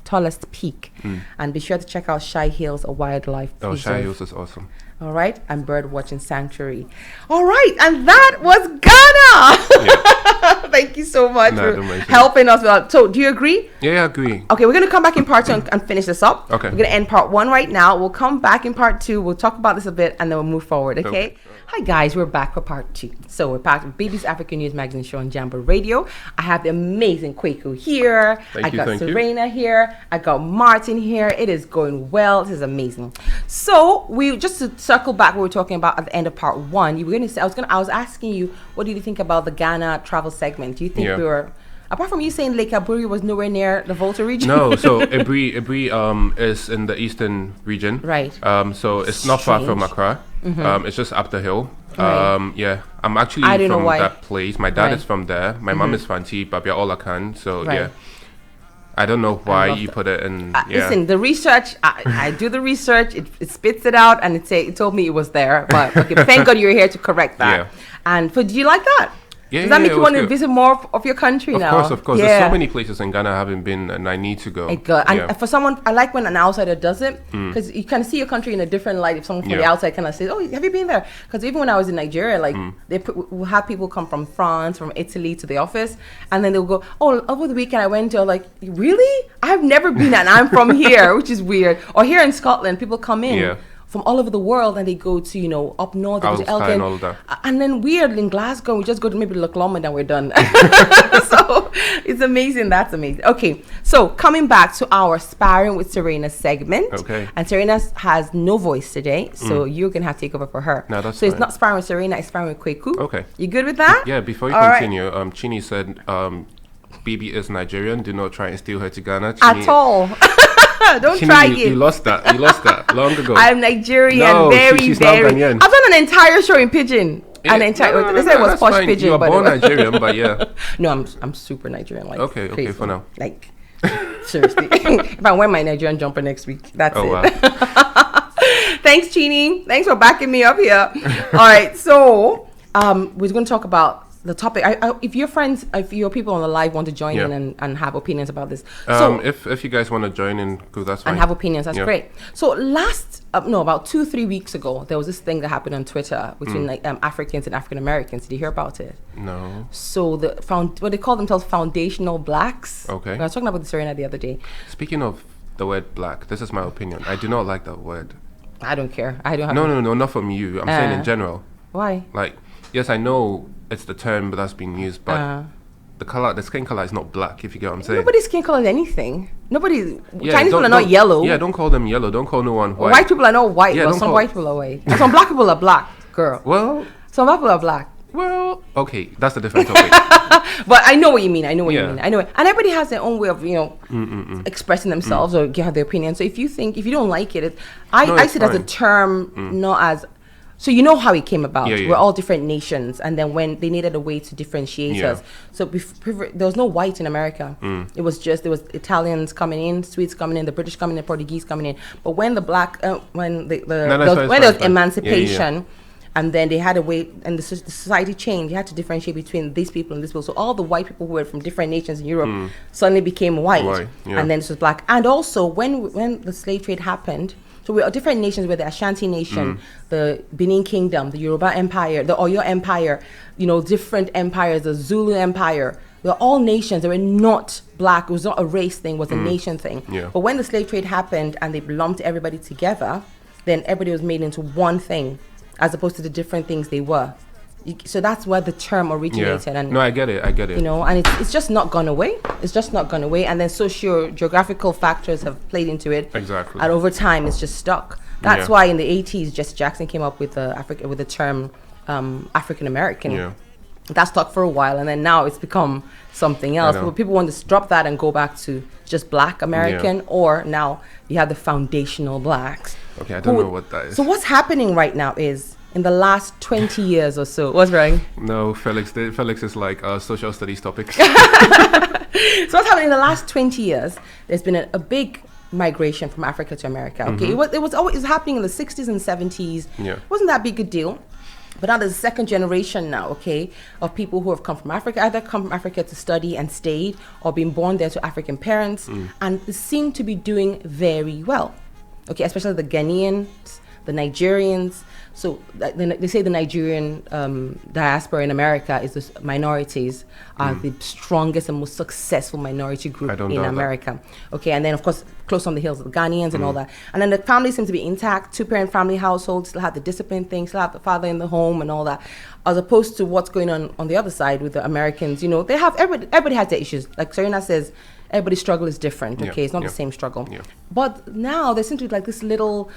tallest peak. And be sure to check out Shy Hills, a wildlife preserve. Shy Hills is awesome. All right, and bird watching sanctuary. All right, and that was Ghana. Thank you so much No, for don't mention it. helping us with that. So, do you agree? Yeah, I agree. Okay, we're going to come back in part 2 and finish this up. Okay. We're going to end part 1 right now. We'll come back in part 2. We'll talk about this a bit and then we'll move forward, okay? Hi, guys. We're back for part 2. So, we're back with BB's African News Magazine show on Jambo Radio. I have the amazing Kwaku here. I got Serena here. I got Martin here. It is going well. This is amazing. So, we just to circle back what we were talking about at the end of part 1. You were going to say, I was asking you, what do you think about the Ghana travel segment? Do you think we were... Apart from you saying Leki was nowhere near the Volta region. No, so Ibri is in the eastern region. Right. So it's not far from Accra. It's just up the hill. Right. Yeah, I'm actually from that place. My dad is from there. My mom is Fanti, but we're all Akan. So yeah, I don't know why you put it in. Listen, the research, I do the research. It spits it out, and it told me it was there. But okay, thank God you're here to correct that. Yeah. And do you like that? Yeah, Does that make you want to visit more of your country now? Of course. There's so many places in Ghana I haven't been, and I need to go. And for someone, I like when an outsider does it, because you kind of see your country in a different light. If someone from the outside kind of says, "Oh, have you been there?" Because even when I was in Nigeria, like we'll have people come from France, from Italy to the office, and then they'll go, "Oh, over the weekend I went to." Like, really? I've never been, and I'm from here, which is weird. Or here in Scotland, people come in. Yeah. From all over the world, and they go to up north, to Elgin, and all that. And then weird in Glasgow, we just go to maybe Loch Lomond and we're done. So it's amazing. That's amazing. Okay, so coming back to our Sparring with Serena segment. Okay. And Serena has no voice today, so you're gonna have to take over for her. No, that's so fine. It's not Sparring with Serena, it's Sparring with Kwaku. Okay. You good with that? Yeah. Before you continue, Chini said BB is Nigerian. Do not try and steal her to Ghana. Chini, at all. Don't Chini, try you it. You lost that long ago. I'm Nigerian, no, very. I've done an entire show in Pidgin. Yeah, they said it was posh fine. Pidgin. You are born Nigerian, but yeah. No, I'm super Nigerian. Like okay, for now. Like seriously, if I wear my Nigerian jumper next week, that's it. Wow. Thanks, Chini. Thanks for backing me up here. All right, so we're going to talk about the topic. If your friends, if your people on the live want to join in and have opinions about this, so if you guys want to join in, that's fine. And have opinions, that's great. So about 2-3 weeks ago, there was this thing that happened on Twitter between Africans and African Americans. Did you hear about it? No. So what they call themselves foundational blacks. Okay. I was talking about the Serena the other day. Speaking of the word black, this is my opinion. I do not like that word. I don't care. I don't have. No, not from you. I'm saying in general. Why? Like, yes, I know it's the term that's being used, but the skin color is not black. If you get what I'm saying. Nobody's skin color is anything. Chinese people are not yellow. Yeah, don't call them yellow. Don't call no one white. White people are not white. Yeah, but some white people are white. And some black people are black. Girl. Well, some black people are black. Well, okay, that's a different topic. But I know what you mean. I know what you mean. I know it. And everybody has their own way of, expressing themselves or have their opinion. So if you don't like it, I see it as a term, not as. So you know how it came about. Yeah. We're all different nations, and then when they needed a way to differentiate us, so there was no white in America. It was just there was Italians coming in, Swedes coming in, the British coming in, Portuguese coming in. But when when there was emancipation, and then they had a way, and the society changed. You had to differentiate between these people and these people. So all the white people who were from different nations in Europe suddenly became white, and then this was black. And also when the slave trade happened. So we are different nations. We're the Ashanti Nation, the Benin Kingdom, the Yoruba Empire, the Oyo Empire, different empires, the Zulu Empire. They're all nations. They were not black. It was not a race thing. It was a nation thing. Yeah. But when the slave trade happened and they lumped everybody together, then everybody was made into one thing as opposed to the different things they were. So that's where the term originated. Yeah. And no, I get it. And it's just not gone away. It's just not gone away. And then socio-geographical factors have played into it. Exactly. And over time, it's just stuck. That's why in the 80s, Jesse Jackson came up with the term African American. Yeah. That stuck for a while, and then now it's become something else. But people want to drop that and go back to just Black American, or now you have the foundational blacks. Okay, I don't know what that is. So what's happening right now is, in the last 20 years or so, what's wrong? No, Felix is like social studies topics. So what's happening in the last 20 years? There's been a big migration from Africa to America. Okay, it was happening in the 60s and 70s. Yeah, it wasn't that big a deal. But now there's a second generation now, okay, of people who have come from Africa, either come from Africa to study and stayed, or been born there to African parents, and they seem to be doing very well. Okay, especially the Ghanaians, the Nigerians. So they say the Nigerian diaspora in America is the minorities are the strongest and most successful minority group in America. Okay, and then of course close on the hills, the Ghanaians and all that. And then the families seem to be intact, 2-parent family households, still have the discipline thing, still have the father in the home and all that. As opposed to what's going on the other side with the Americans, you know, they have everybody has their issues. Like Serena says, everybody's struggle is different. Okay, it's not the same struggle. Yeah. But now there seems to be like this little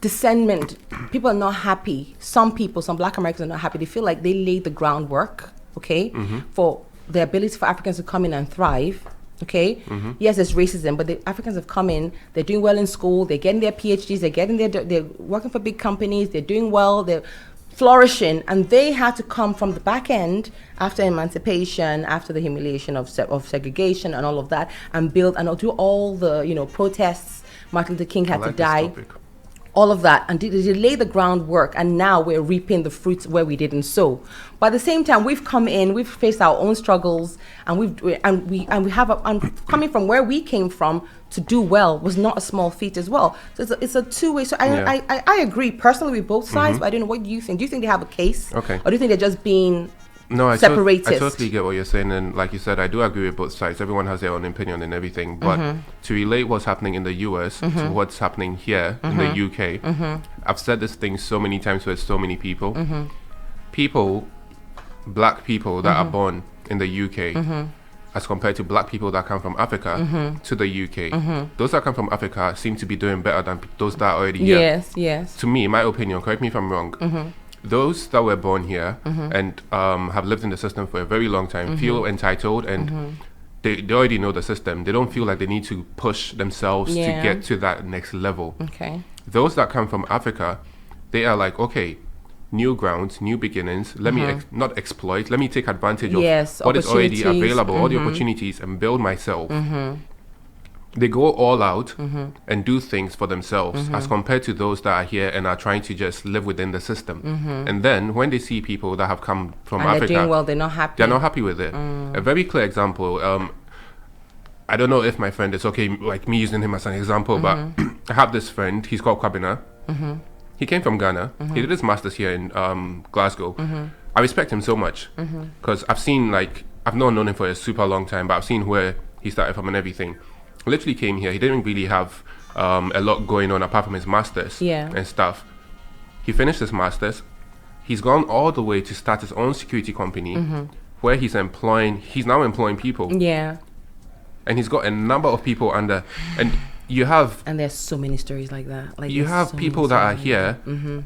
dissentment. People are not happy. Some Black Americans are not happy. They feel like they laid the groundwork, okay, for the ability for Africans to come in and thrive. Okay. Yes, there's racism, but the Africans have come in. They're doing well in school. They're getting their PhDs. They're working for big companies. They're doing well. They're flourishing, and they had to come from the back end after emancipation, after the humiliation of segregation and all of that, and build and do all the protests. Martin Luther King had to die. All of that, and they lay the groundwork, and now we're reaping the fruits where we didn't sow. But at the same time, we've come in, we've faced our own struggles, and coming from where we came from to do well was not a small feat as well. So it's a two-way. So I agree personally with both sides, but I don't know, what do you think? Do you think they have a case? Okay. Or do you think they're just being I separatist? I totally get what you're saying, and like you said, I do agree with both sides. Everyone has their own opinion and everything, but to relate what's happening in the US to what's happening here in the UK, I've said this thing so many times with so many people. Black people that are born in the UK, as compared to black people that come from Africa to the UK, those that come from Africa seem to be doing better than those that are already here. Yes. To me, in my opinion, correct me if I'm wrong, those that were born here and have lived in the system for a very long time feel entitled, and they already know the system. They don't feel like they need to push themselves to get to that next level. Okay. Those that come from Africa, they are like, okay, new grounds, new beginnings. Let me not exploit. Let me take advantage of what is already available, all the opportunities, and build myself. They go all out and do things for themselves, as compared to those that are here and are trying to just live within the system. And then when they see people that have come from Africa, they're doing well, they're not happy. They're not happy with it. A very clear example. I don't know if my friend is okay, like me using him as an example, but I have this friend. He's called Kwabena. He came from Ghana. He did his master's here in Glasgow. I respect him so much because I've not known him for a super long time, but I've seen where he started from and everything. Literally came here. He didn't really have a lot going on apart from his masters and stuff. He finished his masters. He's gone all the way to start his own security company where he's now employing people. Yeah. And he's got a number of people under, and there's so many stories like that. Like, you have people that are here,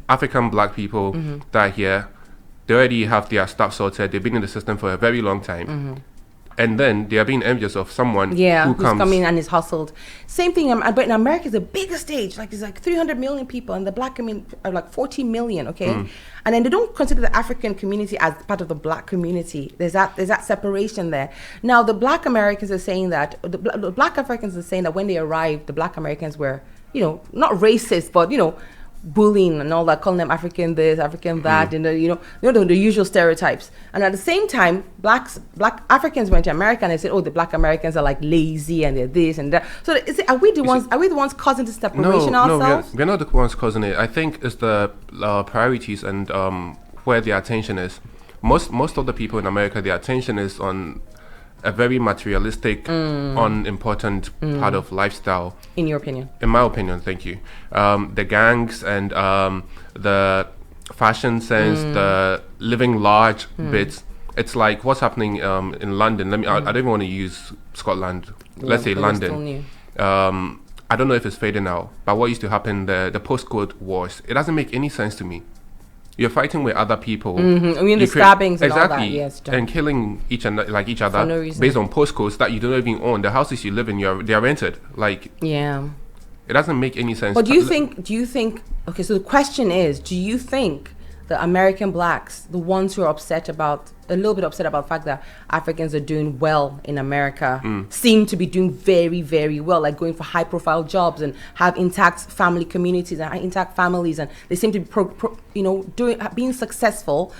African black people that are here. They already have their stuff sorted. They've been in the system for a very long time. And then they are being envious of someone who's coming and is hustled. Same thing, but in America, it's a bigger stage. Like, there's like 300 million people, and the black community are like 40 million, okay? And then they don't consider the African community as part of the black community. There's that separation there. Now, the black Americans are saying that, the black Africans are saying that when they arrived, the black Americans were, not racist, but, bullying and all that, calling them African this, African that, and the usual stereotypes. And at the same time, black Africans went to America and they said, oh, the black Americans are like lazy and they're this and that. So are we the ones causing this separation ourselves? No, we're not the ones causing it. I think it's the priorities and where their attention is. Most of the people in America, their attention is on a very materialistic, unimportant part of lifestyle. In your opinion? In my opinion, thank you. The gangs and the fashion sense, the living large bits. It's like what's happening in London. I don't even want to use Scotland. Let's say London. I don't know if it's fading now, but what used to happen, the postcode wars, it doesn't make any sense to me. You're fighting with other people. I mean, the stabbings and all that. Yes, and killing each other for no reason. Based on postcodes that you don't even own. The houses you live in, they are rented. It doesn't make any sense. But do you think? Okay, so the question is, do you think the American blacks, the ones who are a little bit upset about the fact that Africans are doing well in America, seem to be doing very, very well, like going for high-profile jobs and have intact family communities and intact families, and they seem to be being successful,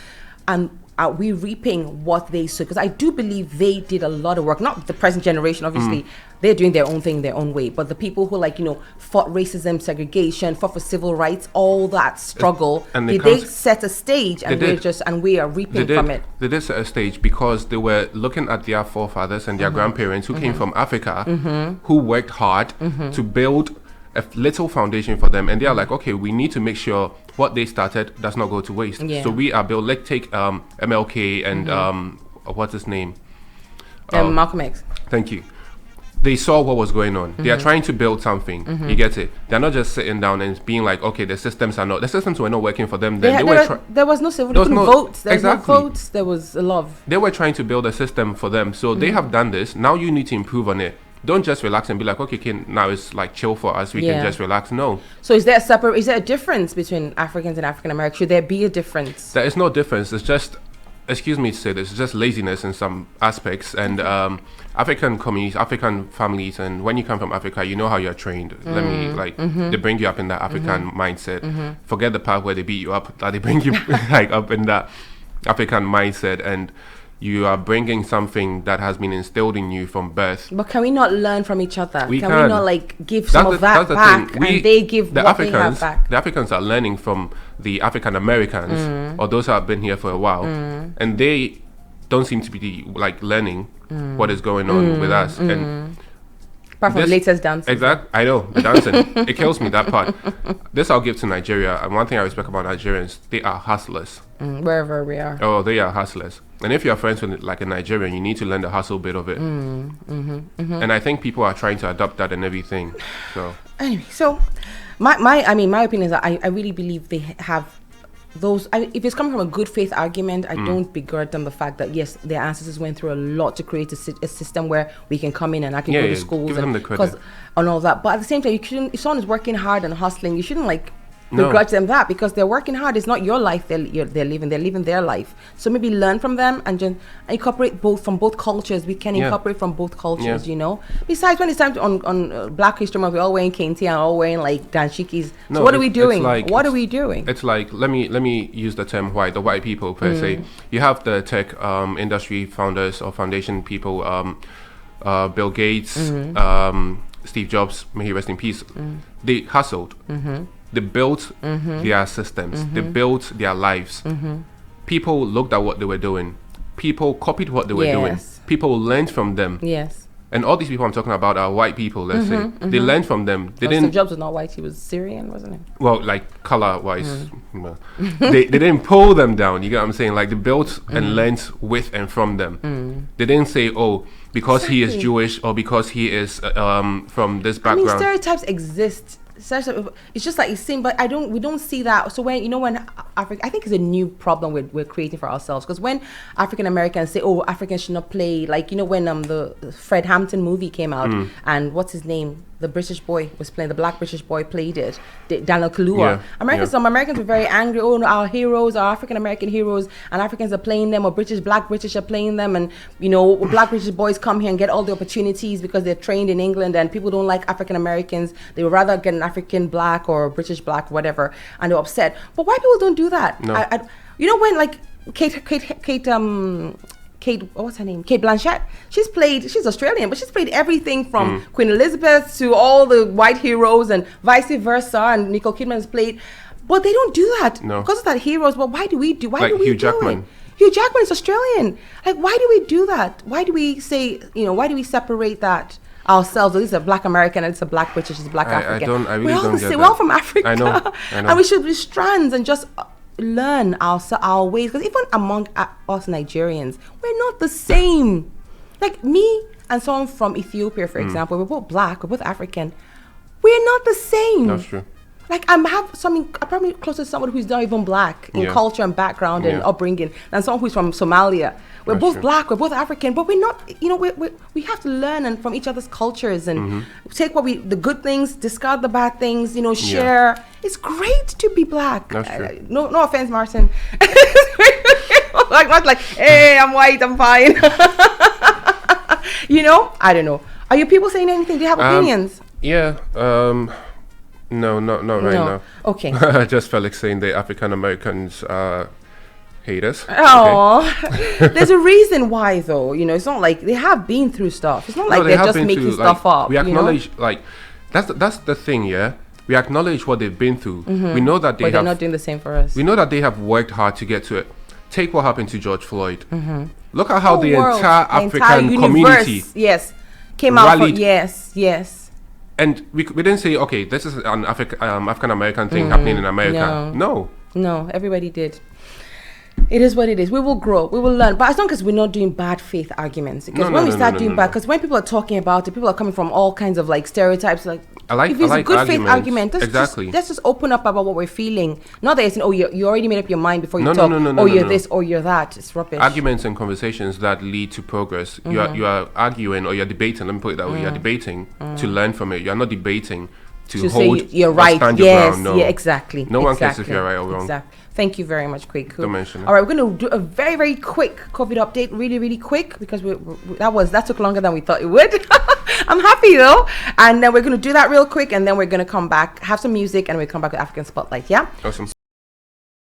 and are we reaping what they sowed? Because I do believe they did a lot of work. Not the present generation, obviously. They're doing their own thing, their own way. But the people who, like, fought racism, segregation, fought for civil rights, all that struggle, And they set a stage, and we are reaping from it. They did set a stage because they were looking at their forefathers and their grandparents who came from Africa, who worked hard to build a little foundation for them, and they are like, okay, we need to make sure what they started does not go to waste. Yeah. So we are built. Let's take MLK and what's his name? Malcolm X. Thank you. They saw what was going on. They are trying to build something. You get it? They're not just sitting down and being like, okay, the systems were not working for them. Then there was no civil votes. There was no votes. There was a love. They were trying to build a system for them. So they have done this. Now you need to improve on it. Don't just relax and be like, okay, now it's like chill for us. We can just relax. No. So is there a difference between Africans and African Americans? Should there be a difference? There is no difference. It's just, excuse me to say this, it's just laziness in some aspects. And African communities, African families, and when you come from Africa, you know how you're trained. They bring you up in that African mindset. Forget the part where they beat you up. That they bring you like up in that African mindset, and you are bringing something that has been instilled in you from birth. But can we not learn from each other? Can we not like give that's some of that back, and they give what they have back? The Africans are learning from the African Americans or those who have been here for a while, and they don't seem to be like learning what is going on with us. And apart from the latest dance. Exactly. I know, the dancing. It kills me, that part. This I'll give to Nigeria. And one thing I respect about Nigerians, they are hustlers. Wherever we are. Oh, they are hustlers. And if you're friends with like a Nigerian, you need to learn the hustle bit of it. And I think people are trying to adopt that and everything. So anyway, so my opinion is that I really believe they have those. If it's coming from a good faith argument, I don't begrudge them the fact that yes, their ancestors went through a lot to create a system where we can come in and I can go to schools give them the credit and all that. But at the same time, you shouldn't. If someone is working hard and hustling, you shouldn't like begrudge them that, because they're working hard. It's not your life they're living their life. So maybe learn from them and just incorporate from both cultures. We can incorporate from both cultures, Besides, when it's time on Black History Month, we're all wearing kente and all wearing like danshikis. So what are we doing? What are we doing? It's like, let me use the term the white people per se. You have the tech industry founders or foundation people, Bill Gates, Steve Jobs, may he rest in peace. They hustled. They built their systems. They built their lives. People looked at what they were doing. People copied what they were doing. People learned from them. Yes. And all these people I'm talking about are white people, let's say. They learned from them. Steve Jobs was not white. He was Syrian, wasn't he? Well, like color-wise. They didn't pull them down. You get what I'm saying? Like they built and learned with and from them. They didn't say, because he is Jewish or because he is from this background. Stereotypes exist. It's just like it's same, but we don't see that. So when Africa, I think it's a new problem we're creating for ourselves, because when African Americans say, Africans should not play, like when the Fred Hampton movie came out and what's his name, the British boy was playing, the black British boy played it, Daniel Kaluuya. Some Americans were very angry. Our heroes are African American heroes, and Africans are playing them, or black British are playing them, and black British boys come here and get all the opportunities because they're trained in England, and people don't like African Americans. They would rather get an African black or British black, whatever, and they're upset. But white people don't do that. No. When like Kate, what's her name? Kate Blanchett. She's Australian, but she's played everything from Queen Elizabeth to all the white heroes and vice versa. And Nicole Kidman has played, but they don't do that. No. Because of that heroes. But why do we do? Why do we Hugh do Jackman. it? Hugh Jackman is Australian. Like, why do we do that? Why do we say, why do we separate that ourselves? This is a black American and it's a black British, it's a black African. I really don't get that. We're all from Africa. I know. And we should be strands and just learn our ways, because even among us Nigerians, we're not the same. Like me and someone from Ethiopia, for example, we're both black, we're both African. We're not the same. That's true. Like I'm probably closer to someone who's not even black in culture and background and upbringing than someone who's from Somalia. We're both black, we're both African, but we're not. We have to learn from each other's cultures and take the good things, discard the bad things. Share. It's great to be black. That's true. No offense, Martin. like, hey, I'm white, I'm fine. I don't know. Are you people saying anything? Do you have opinions? Yeah. No, not right now. Okay. I just felt like saying the African Americans are haters. Oh, there's a reason why, though. You know, it's not like they have been through stuff. It's not like No, they they're have just been making through, stuff up. We you know? acknowledge, like, that's the thing, yeah. We acknowledge what they've been through. We know that But they're not doing the same for us. we know that they have worked hard to get to it. Take what happened to George Floyd. Look at how the world, entire the African universe, community yes, came out for, rallied. yes. And we didn't say, okay, this is an African American thing happening in America. No, everybody did. It is what it is. We will grow. We will learn. But as long as we're not doing bad faith arguments. Because when we start doing bad, because when people are talking about it, people are coming from all kinds of like stereotypes. Like, if it's a good faith argument, let's just open up about what we're feeling. Not that it's, you already made up your mind before you talk. Or you're this or you're that. It's rubbish. Arguments and conversations that lead to progress. You are arguing or you're debating. Let me put it that way. You're debating to learn from it. You're not debating to hold say you're right. Stand your ground. No. Yeah, exactly. No one cares if you're right or wrong. Exactly. Thank you very much, Cocoon. Don't mention it. All right, we're going to do a very, very quick COVID update, really, really quick, because that took longer than we thought it would. I'm happy though, and then we're going to do that real quick, and then we're going to come back, have some music, and we'll come back with African Spotlight. Yeah. Awesome.